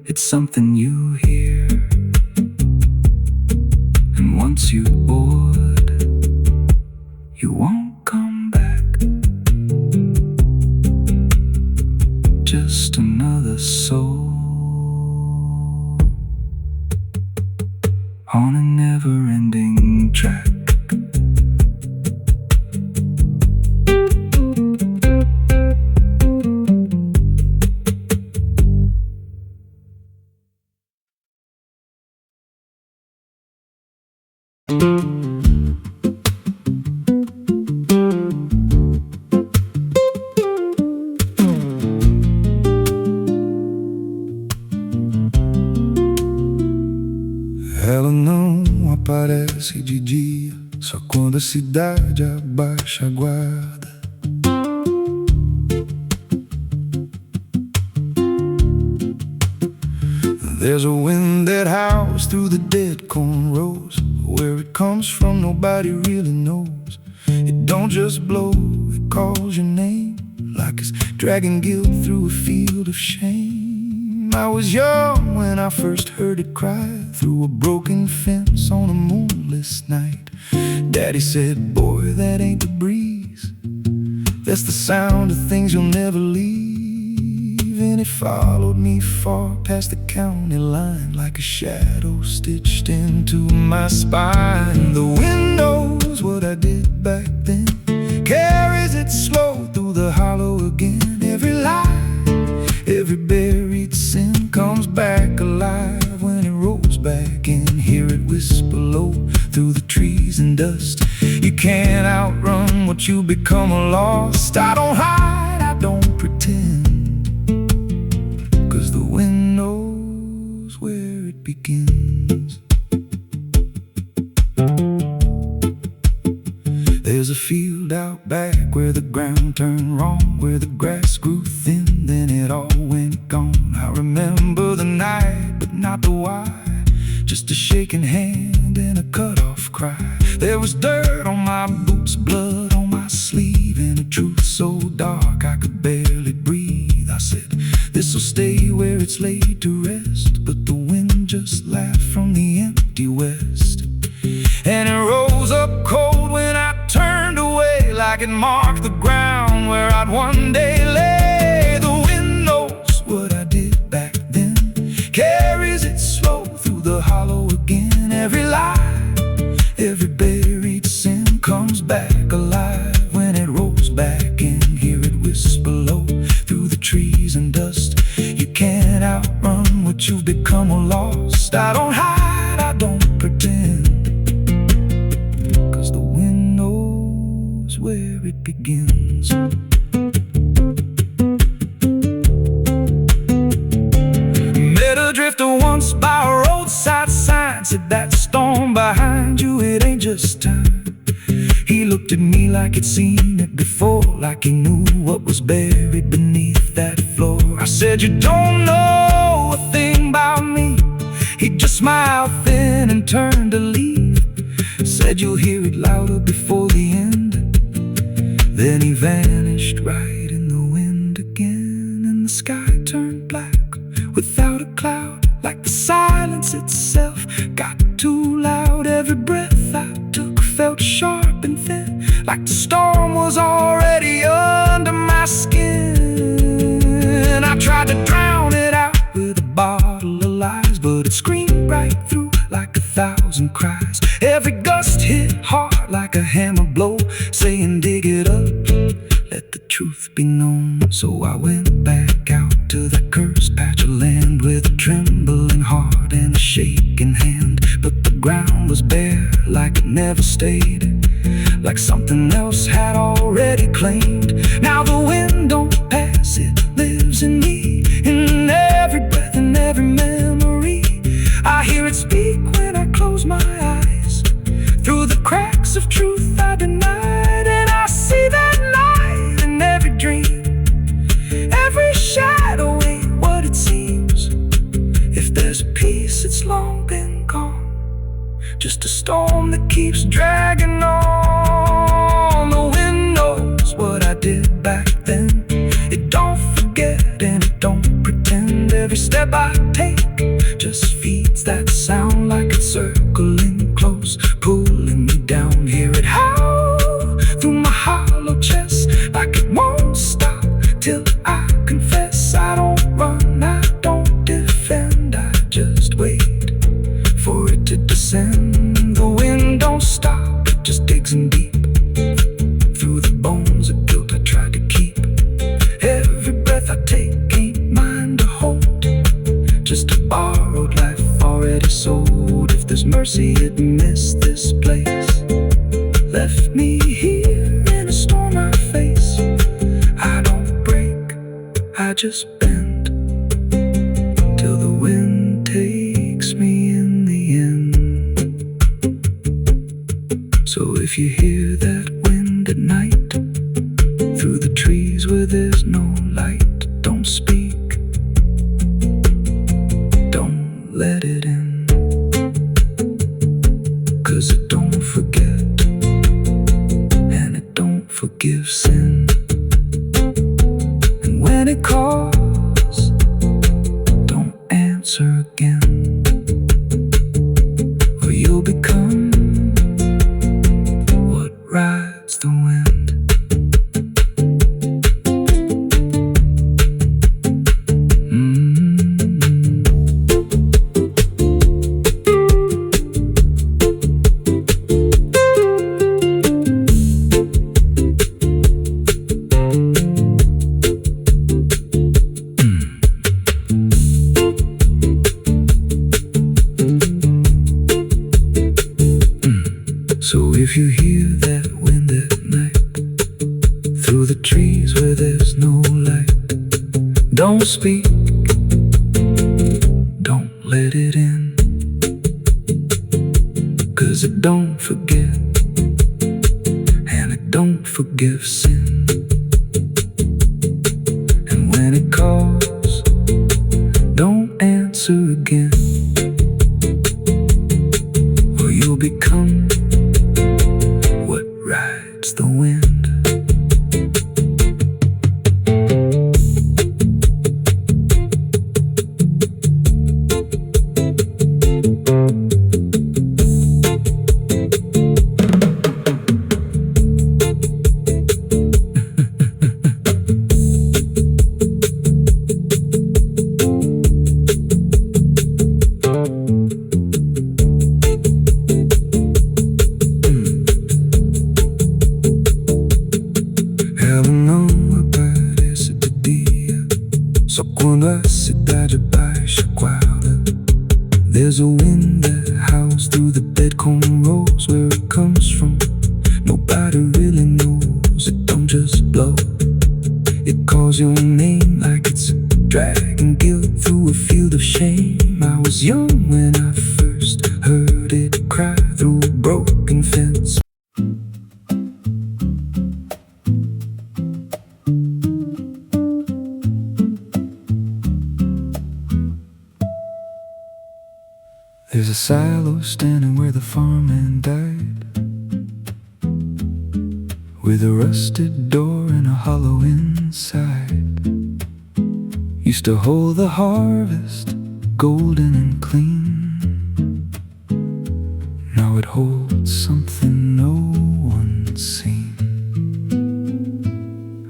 [SPEAKER 1] it's something you hear. And once you board, you won't come back, just another soul on a never-ending track.
[SPEAKER 2] Ela não aparece de dia, só quando a cidade abaixa a guarda. There's a wind that howls through the dead corn rows. Where it comes from nobody really knows. It don't just blow, it calls your name, like it's dragging guilt through a field of shame. I was young when I first heard it cry through a broken fence on a moonless night. Daddy said, boy, that ain't the breeze, that's the sound of things you'll never leave. And it followed me far past the county line, like a shadow stitched into my spine. The wind knows what I did back then, carries it slow through the hollow again. Every lie, every buried sin comes back alive when it rolls back in. Hear it whisper low through the trees and dust. You can't outrun what you become lost. I don't hide, I don't pretend, 'cause the wind knows where it begins. There's a field out back where the ground turned wrong, where the grass grew thin, then it all went gone. I remember the night, but not the why, just a shaking hand and a cut-off cry. There was dirt on my boots, blood on my sleeve,
[SPEAKER 1] so dark I could barely breathe. I said, this'll stay where it's laid to rest. But the wind just laughed from the empty west, and it rose up cold when I turned away, like it marked the ground where I'd one day lay. The wind knows what I did back then, carries it slow through the hollow again. Every lie, every buried sin comes back alive when it rolls back in. Hear it whisper low through the trees and dust. You can't outrun what you've become or lost. I don't hide, I don't pretend, 'cause the wind knows where it begins. Met a drifter once by a roadside sign, said that storm behind you, it ain't just time. He looked at me like he'd seen it before, like he knew what was buried beneath that floor. I said, you don't know a thing about me. He just smiled thin and turned to leave. Said, you'll hear it louder before the end. Then he vanished right in the wind again, and the sky turned black without a cloud, like the silence itself got too loud. Every breath I took felt sharp and thin, like the storm was already under my skin. I tried to drown it out with a bottle of lies, but it screamed right through like 1,000 cries. Every gust hit hard like a hammer blow, saying dig it up, let the truth be known. So I went back out to that cursed patch of land with a trembling heart and a shaking hand. But the ground was bare like it never stayed, like something else had already claimed. Now the wind don't pass, it lives in me, in every breath and every memory. I hear it speak when I close my eyes, through the cracks of truth I denied. And I see that light in every dream, every shadow ain't what it seems. If there's a peace, it's long been gone, just a storm that keeps dragging on. The wind knows what I did back then. It don't forget and it don't pretend. Every step I take just feeds that sound, like it's circling close, pulling me down. Hear it howl through my hollow chest, like it won't stop till I confess. I don't run, I don't defend, I just wait for it to descend. The wind don't stop, it just digs in deep through the bones of guilt I try to keep. Every breath I take ain't mine to hold, just a borrowed life already sold. If there's mercy, it missed this place, left me here in a storm I face. I don't break, I just bend, till the wind takes me in the end. So if you hear that wind at night, through the trees where there's no light, don't speak, don't let it in, 'cause it don't forget and it don't forgive sin. And when it calls, don't answer again, or you'll become what rides the wind. So if you hear that wind at night, through the trees where there's no light, don't speak, don't let it in, 'cause it don't forget and it don't forgive sin. And when it calls, don't answer again, or you'll become what rides the wind. There's a wind that howls through the bedcomb rows. Where it comes from, nobody really knows. It don't just blow, it calls your name like it's dragging guilt through a field of shame. I was young when I first heard it cry through a broken fence. There's a silo standing where the farmhand died, with a rusted door and a hollow inside. Used to hold the harvest, golden and clean. Now it holds something no one's seen.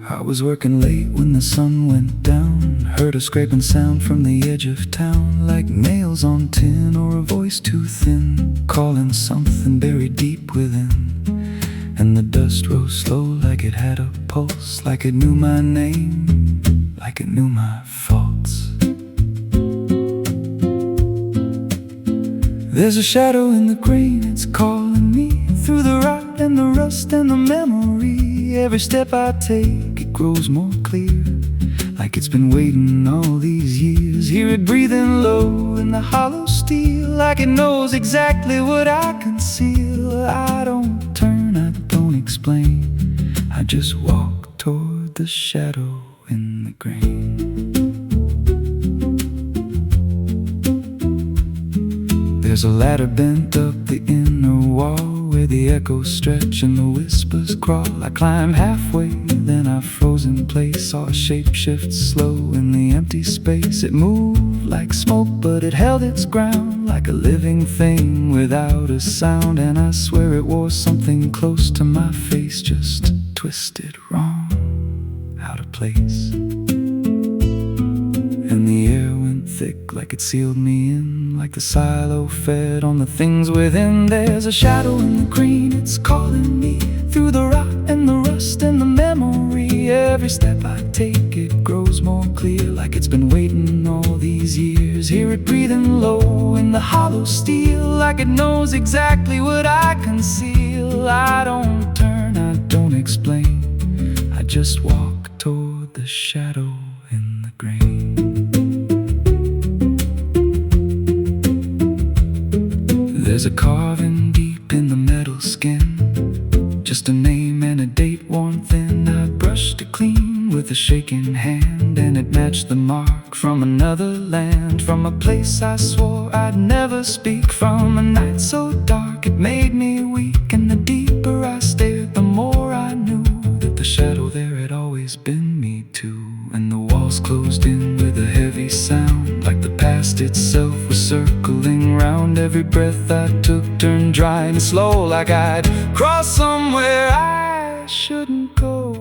[SPEAKER 1] I was working late when the sun went down. Heard a scraping sound from the edge of town, like nails on tin or a voice too thin, calling something buried deep within. And the dust rose slow like it had a pulse, like it knew my name, like it knew my faults. There's a shadow in the grain, it's calling me through the rot and the rust and the memory. Every step I take, it grows more clear, like it's been waiting all these years. Hear it breathing low in the hollow steel, like it knows exactly what I conceal. I don't turn, I don't explain, I just walk toward the shadow in the grain. There's a ladder bent up the inner wall, where the echoes stretch and the whispers crawl. I climb halfway, then I froze in place. Saw a shape shift slow in the empty space. It moved like smoke, but it held its ground, like a living thing without a sound. And I swear it wore something close to my face, just twisted wrong, out of place. And the air went thick, like it sealed me in, like the silo fed on the things within. There's a shadow in the green, it's calling me through the rot and the rust and the memory. Every step I take, it grows more clear, like it's been waiting all these years. Hear it breathing low in the hollow steel, like it knows exactly what I conceal. I don't turn, I don't explain, I just walk toward the shadow in the grain. There's a carving deep in the metal skin, just a name and a date worn thin. I brushed it clean with a shaking hand, and it matched the mark from another land, from a place I swore I'd never speak, from a night so dark it made me weak. And the deeper I stared, the more I knew that the shadow there had always been me too. And the walls closed in with a heavy sound, like the past itself was circling round. Every breath I took turned dry and slow, like I'd crossed somewhere I shouldn't go.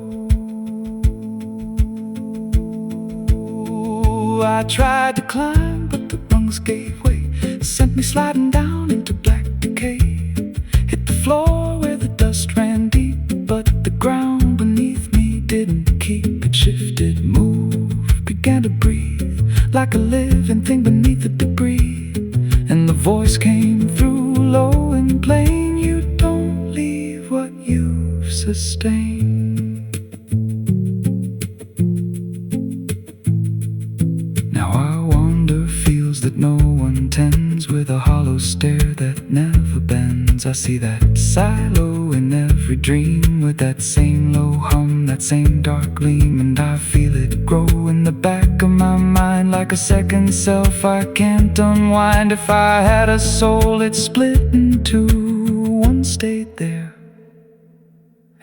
[SPEAKER 1] I tried to climb, but the rungs gave way, sent me sliding down into black decay. Hit the floor where the dust ran deep, but the ground beneath me didn't keep. It shifted, moved, began to breathe, like a living thing beneath the debris. And the voice came through low and plain, you don't leave what you've sustained. Now I wander fields that no one tends, with a hollow stare that never bends. I see that silo in every dream, with that same low hum, that same dark gleam. And I feel it grow in the back of my mind, like a second self I can't unwind. If I had a soul, it split in two. One stayed there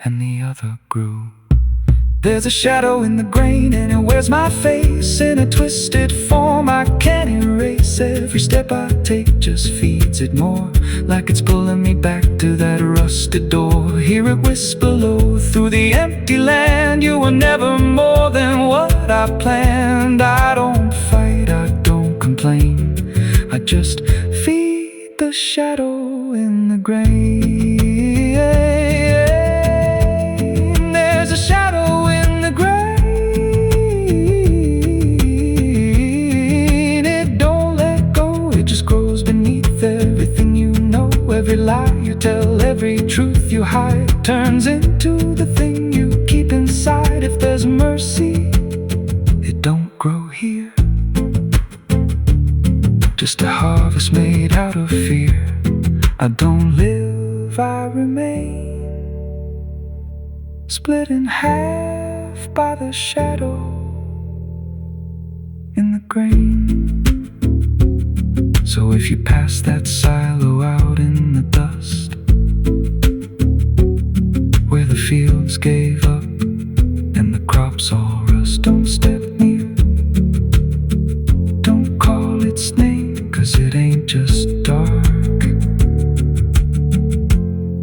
[SPEAKER 1] and the other grew. There's a shadow in the grain, and it wears my face in a twisted form I can't erase. Every step I take just feeds it more, like it's pulling me back to that rusted door. Hear it whisper low through the empty land, you were never more than what I planned. I don't fight, I don't complain, I just feed the shadow in the grain. There's a shadow in the grain, it don't let go, it just grows beneath high it turns into the thing you keep inside. If there's mercy, it don't grow here. Just a harvest made out of fear. I don't live, I remain, split in half by the shadow in the grain. So if you pass that silo out in the dust, where the fields gave up and the crops all rust, don't step near, don't call its name, 'cause it ain't just dark,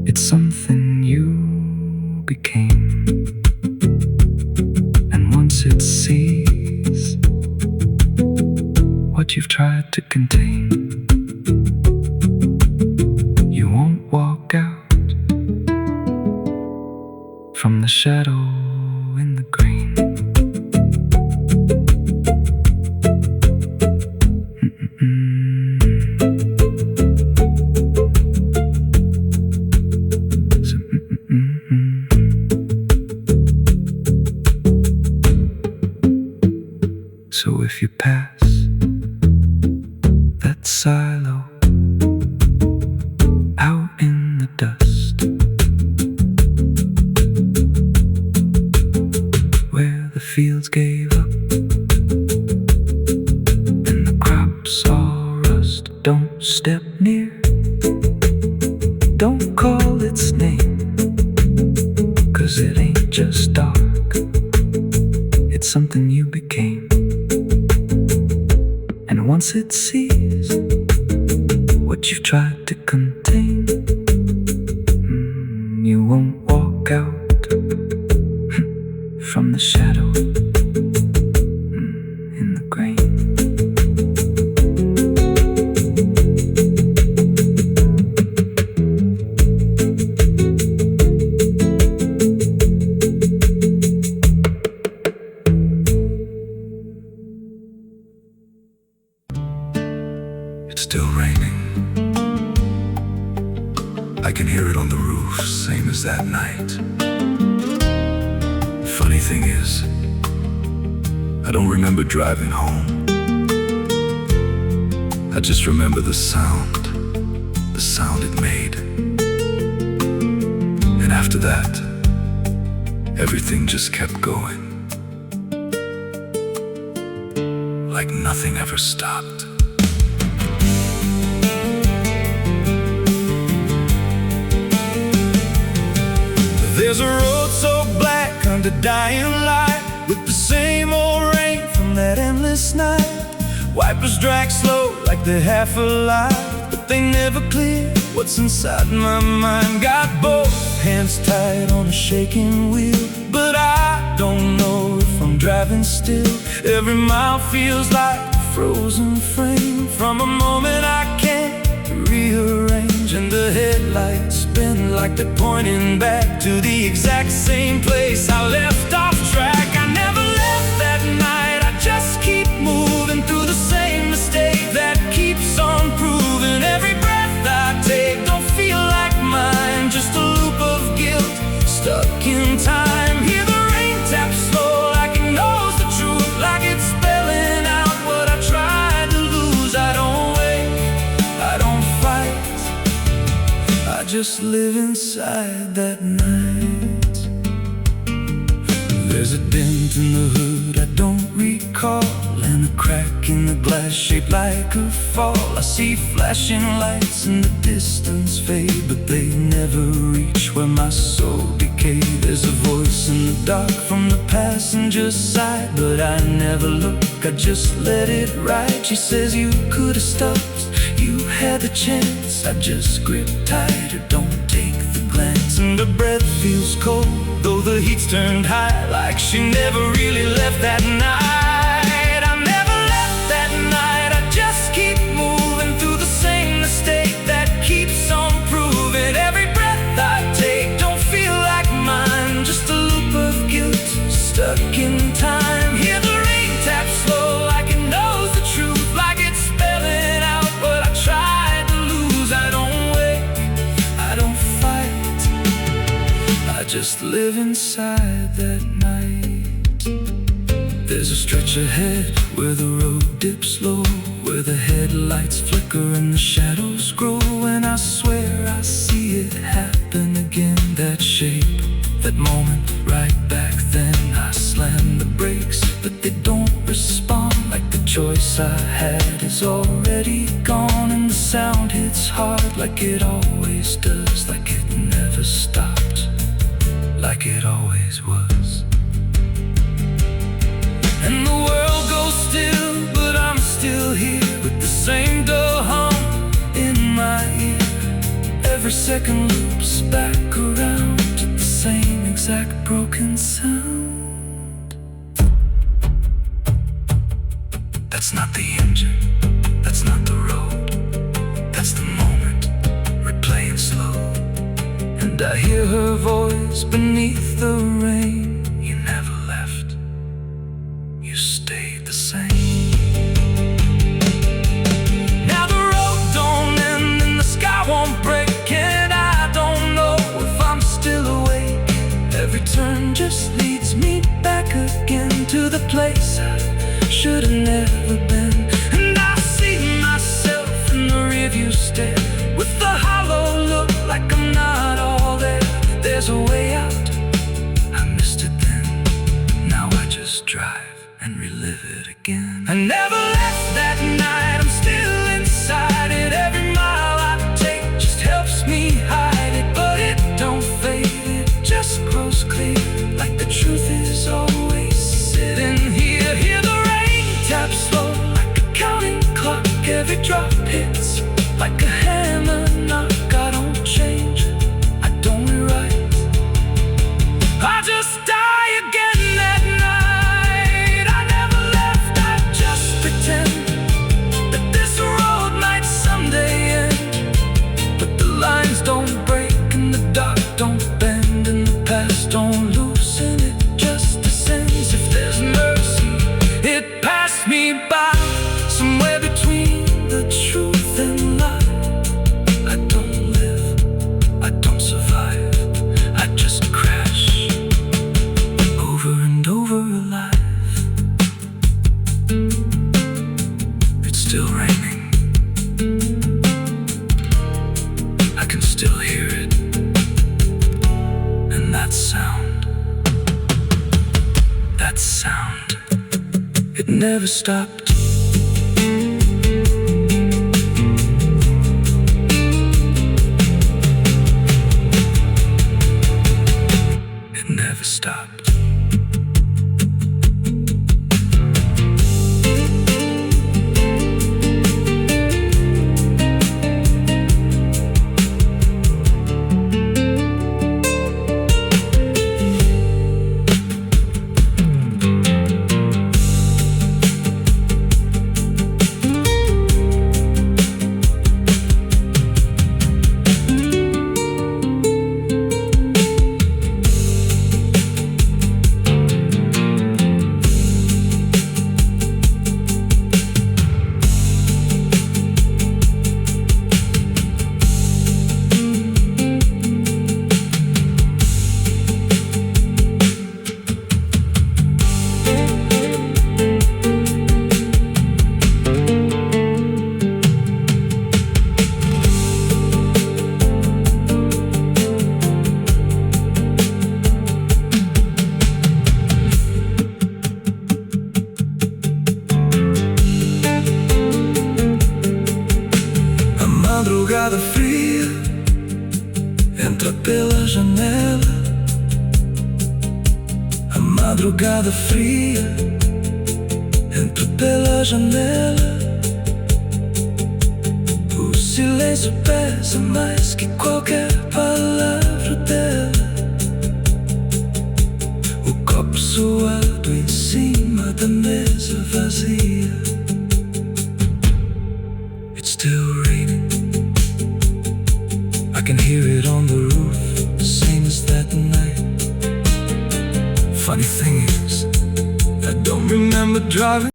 [SPEAKER 1] it's something you became. And once it sees what you've tried to contain, you won't walk out from the shadow in the grain. So if you pass that silo out in the dust, where the fields gave up and the crops all rust, don't step near, don't call its name, 'cause it ain't just dark, it's something you became. And once it sees what you've tried to contain, you won't walk out from the shadow in the grain.
[SPEAKER 2] It's still raining. I can hear it on the roof, same as that night. Funny thing is, I don't remember driving home. I just remember the sound it made. And after that, everything just kept going, like nothing ever stopped. There's a road so black under dying light, with the same old rain from that endless night. Wipers drag slow like they're half alive, but they never clear what's inside my mind. Got both hands tied on a shaking wheel, but I don't know if I'm driving still. Every mile feels like a frozen frame from a moment I can't rearrange, and the headlights spin like they're pointing back to the exact same place I left off track. I never left that night, I just keep moving through the same mistake that keeps on proving. Every breath I take don't feel like mine, just a loop of guilt stuck in time. Hear the rain tap slow like it knows the truth, like it's spelling out what I tried to lose. I don't wake, I don't fight, I just live inside that night. There's a dent in the hood I don't recall, and a crack in the glass shaped like a fall. I see flashing lights in the distance fade, but they never reach where my soul decay. There's a voice in the dark from the passenger side, but I never look, I just let it ride. She says you could have stopped, you had the chance. I just grip tighter, don't take the glance. And her breath feels cold, though the heat's turned high, like she never really left that night. I never left that night, I just keep moving through the same mistake that keeps on proving. Every breath I take don't feel like mine, just a loop of guilt stuck in time. Hear the rain tap slow like it knows the truth, like it's spelling out what I tried to lose. I don't wake, I don't fight, just live inside that night. There's a stretch ahead where the road dips low, where the headlights flicker and the shadows grow. And I swear I see it happen again, that shape, that moment right back then. I slam the brakes, but they don't respond, like the choice I had is already gone. And the sound hits hard like it always does, like it never stopped, like it always was. And the world goes still, but I'm still here, with the same dull hum in my ear. Every second loops back around to the same exact broken sound. That's not the engine, that's not the road, that's the moment, replaying slow. And I hear her voice beneath the rain. You never left, you stayed the same. Now the road don't end and the sky won't break, and I don't know if I'm still awake. Every turn just leads me back again to the place I should have never been. And I see myself in the rearview stare, with the hollow look like I'm not all there. There's a way out, I missed it then. Now I just drive and relive it again. I never left that night, I'm still inside it. Every mile I take just helps me hide it, but it don't fade, it just grows clear, like the truth is always sitting here. Hear the rain tap slow like a counting clock. Every drop hits like a hammer knock. I don't change, I don't rewrite, I just die again that night. I never left, I just pretend that this road might someday end. But the lines don't break and the dark don't bend, and the past don't loosen, it just descends. If there's mercy, it passed me by, somewhere between the truth and lie. I don't live, I don't survive, I just crash over and over alive. It's still raining, I can still hear it, and that sound, it never stopped. It never stopped. Madrugada fria entra pela janela. A madrugada fria entra pela janela. O silêncio pesa mais que qualquer palavra dela. O copo suado em cima da mesa vazia. It's still raining, I can hear it on the roof, same as that night. Funny thing is, I don't remember driving.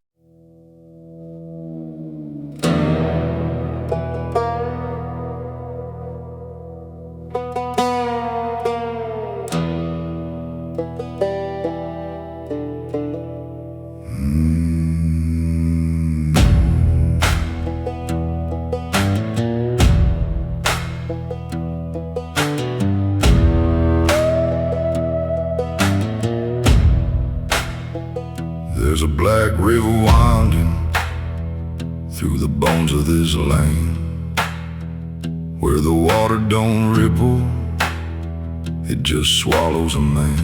[SPEAKER 2] black river winding through the bones of this land, where the water don't ripple, it just swallows a man.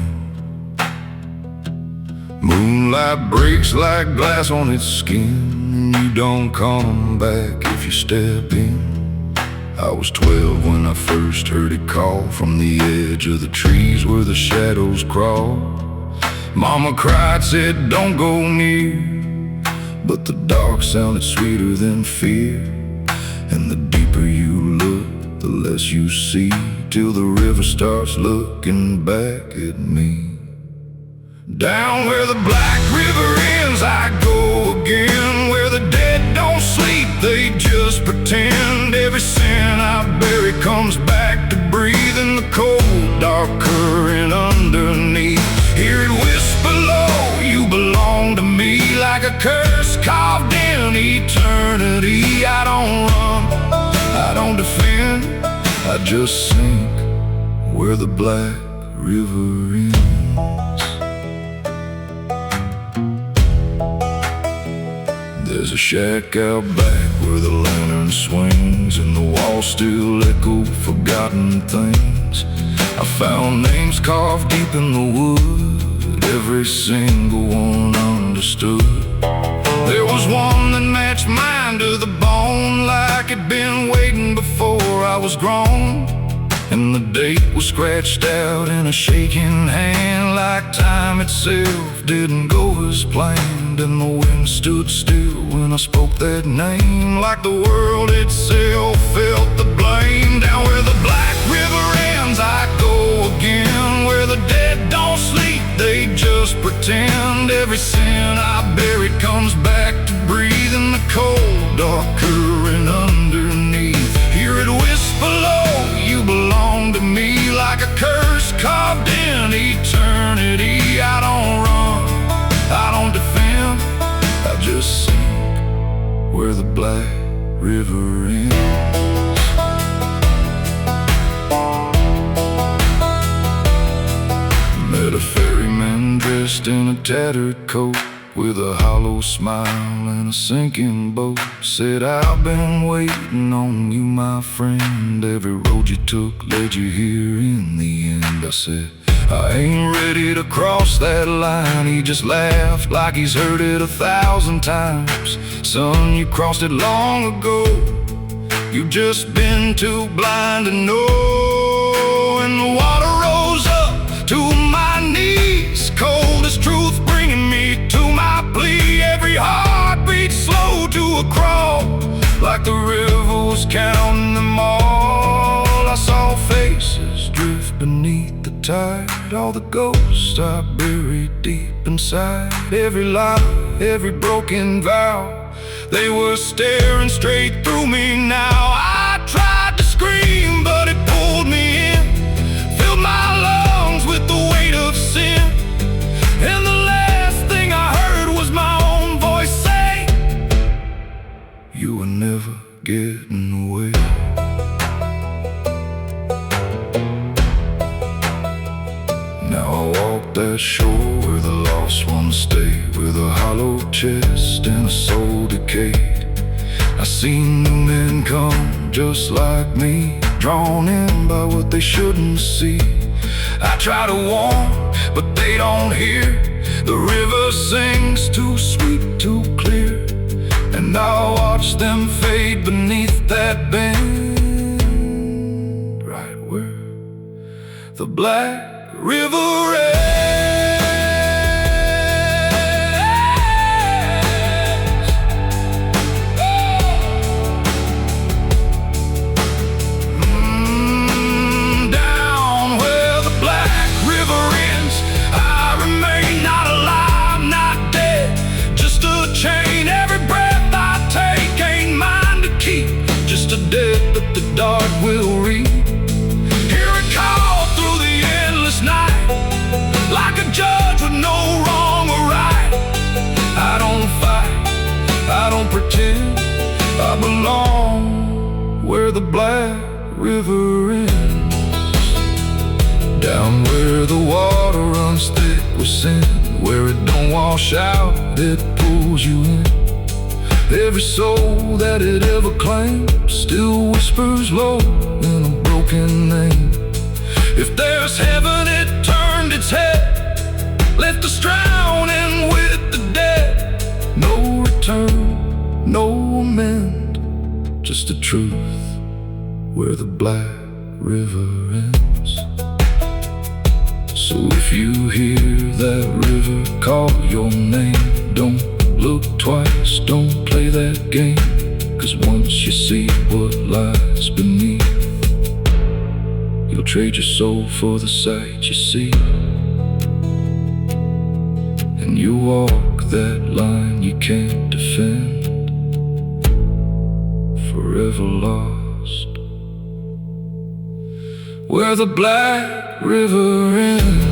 [SPEAKER 2] Moonlight breaks like glass on its skin, and you don't come back if you step in. I was 12 when I first heard it call from the edge of the trees where the shadows crawl. Mama cried, said don't go near, but the dark sounded sweeter than fear. And the deeper you look, the less you see, till the river starts looking back at me. Down where the black river ends I go again, where the dead don't sleep, they just pretend. Every sin I bury comes back to breathe in the cold, dark current underneath. Hear it whisper low, you belong to me, like a curse carved in eternity. I don't run, I don't defend, I just sink where the black river ends. There's a shack out back where the lantern swings, and the walls still echo forgotten things. I found names carved deep in the wood, every single one understood. There was one that matched mine to the bone, like it'd been waiting before I was grown. And the date was scratched out in a shaking hand, like time itself didn't go as planned. And the wind stood still when I spoke that name, like the world itself felt the blame. Down where the black river ends I go again, where the dead don't sleep, they just pretend. Every sin I buried comes back to breathe in the cold, dark current underneath. Hear it whisper low, you belong to me, like a curse carved in eternity. I don't run, I don't defend, I just sink where the black river ends. Met a ferryman dressed in a tattered coat, with a hollow smile and a sinking boat. Said, I've been waiting on you, my friend. Every road you took led you here in the end. I said, I ain't ready to cross that line. He just laughed like he's heard it 1,000 times. Son, you crossed it long ago, you've just been too blind to know. And the water rose up to my knees, cold as truth bringing me to my plea. Every heartbeat slow to a crawl, like the river was counting them all. I saw faces drift beneath the tide, all the ghosts I buried deep inside. Every lie, every broken vow, they were staring straight through me now. I tried to scream, but it pulled me in, filled my lungs with the weight of sin. And the last thing I heard was my own voice say, you were never getting away. Now I walk that shore where the lost ones stay, with a hollow chest and a soul decayed. I seen new men come just like me, drawn in by what they shouldn't see. I try to warn, but they don't hear. The river sings too sweet, too clear, and I watch them fade beneath that bend, right where the black river ends. Down where the black river ends, I remain not alive, not dead, just a chain. Every breath I take ain't mine to keep, just a debt that the dark will reap. Hear it call through the endless night, like a judge with no wrong or right. I don't fight, I don't pretend, I belong where the black river ends. Down where the water runs thick with sin, where it don't wash out, it pulls you in. Every soul that it ever claimed still whispers low in a broken name. If there's heaven, it turned its head, left us drowning with the dead. No return, no amend, just a truth where the black river ends. So if you hear that river call your name, don't look twice, don't play that game. 'Cause once you see what lies beneath, you'll trade your soul for the sight you see. And you walk that line you can't defend, forever lost where the black river ends.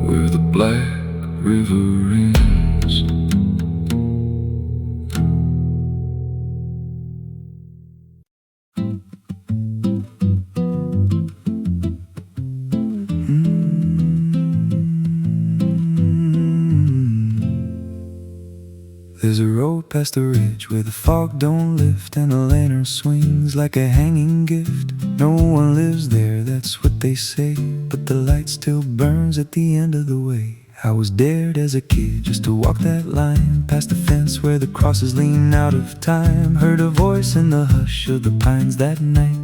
[SPEAKER 2] Where the black river ends.
[SPEAKER 1] There's a road past the ridge where the fog don't lift, and the lantern swings like a hanging gift. No one lives there, that's what they say, but the light still burns at the end of the way. I was dared as a kid just to walk that line, past the fence where the crosses lean out of time. Heard a voice in the hush of the pines that night,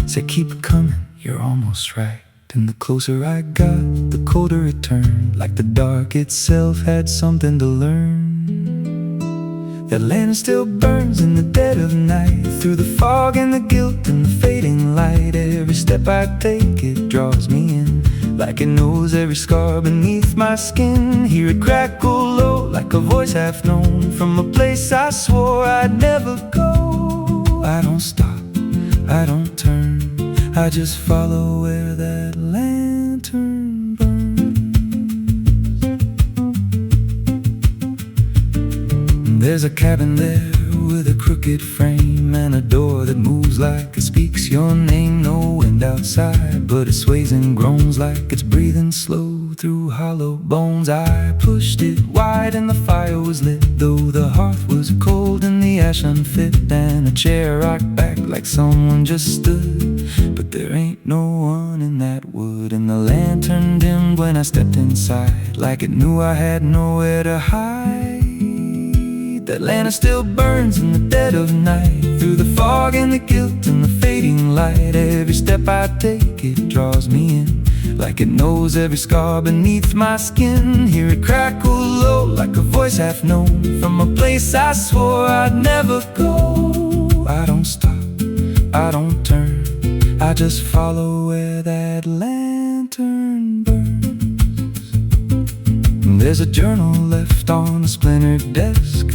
[SPEAKER 1] said keep it coming, you're almost right. And the closer I got, the colder it turned, like the dark itself had something to learn. That lantern still burns in the dead of night, through the fog and the guilt and the fading light. Every step I take, it draws me in, like it knows every scar beneath my skin. Hear it crackle low, like a voice half known, from a place I swore I'd never go. I don't stop, I don't turn, I just follow where that lantern burns. There's a cabin there with a crooked frame, and a door that moves like it speaks your name. No wind outside, but it sways and groans like it's breathing slow through hollow bones. I pushed it wide and the fire was lit, though the hearth was cold and the ash unfit. And a chair rocked back like someone just stood, but there ain't no one in that wood. And the lantern dimmed when I stepped inside, like it knew I had nowhere to hide. That lantern still burns in the dead of night, through the fog and the guilt and the fading light. Every step I take, it draws me in, like it knows every scar beneath my skin. Hear it crackle low, like a voice half known, from a place I swore I'd never go. I don't stop, I don't turn, I just follow where that lantern burns. There's a journal left on a splintered desk,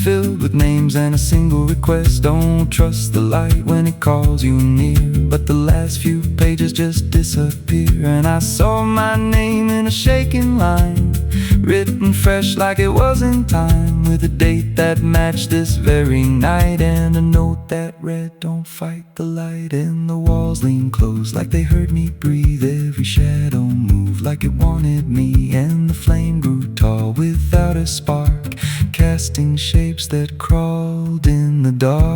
[SPEAKER 1] filled with names and a single request. Don't trust the light when it calls you near, but the last few pages just disappear. And I saw my name in a shaking line, written fresh like it was in time, with a date that matched this very night, and a note that read, don't fight the light. And the walls leaned close like they heard me breathe, every shadow moved like it wanted me. And the flame grew tall without a spark, casting shapes that crawled in the dark.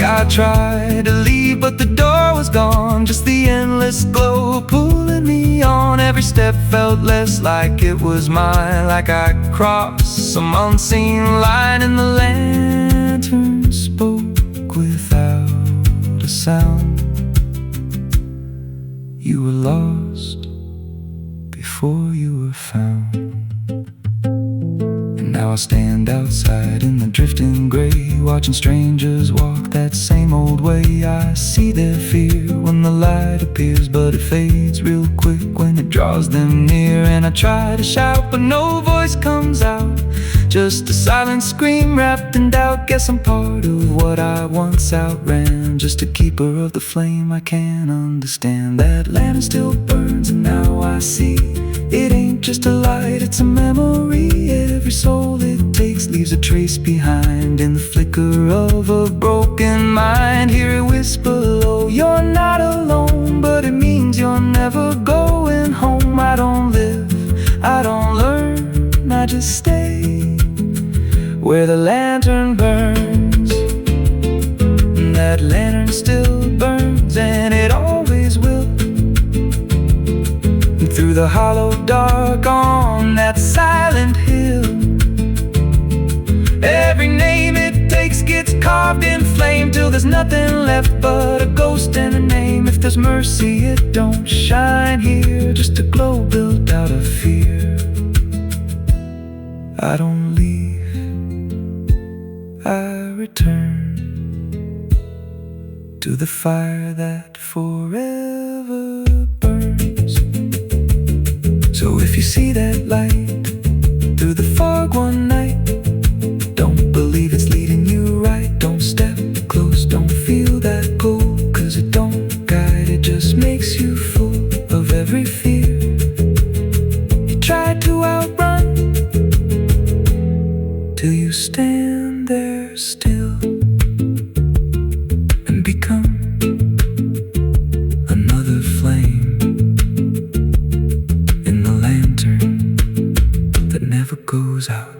[SPEAKER 1] I tried to leave, but the door was gone, just the endless glow pulling me on. Every step felt less like it was mine, like I crossed some unseen line. And the lantern spoke without a sound. You were lost before you were found. Now I stand outside in the drifting gray, watching strangers walk that same old way. I see their fear when the light appears, but it fades real quick when it draws them near. And I try to shout, but no voice comes out, just a silent scream wrapped in doubt. Guess I'm part of what I once outran, just a keeper of the flame I can't understand. That lantern still burns, and now I see it ain't just a light, it's a memory. Every soul it takes leaves leaves a trace behind in the flicker of a broken mind. Hear it whisper low, you're not alone, but it means you're never going home. I don't live, I don't learn, I just stay where the lantern burns. And that lantern still burns, and it always will. And through the hollow dark on that silent hill, every name it takes gets carved in flame, till there's nothing left but a ghost and a name. If there's mercy, it don't shine here, just a glow built out of fear. I don't leave, I return to the fire that forever burns. So if you see that light through the fog one night, don't believe it's leading you right. Don't step close, don't feel that pull, 'cause it don't guide, it just makes you full of every fear you tried to outrun, till you stand there still and become another flame in the lantern that never goes out.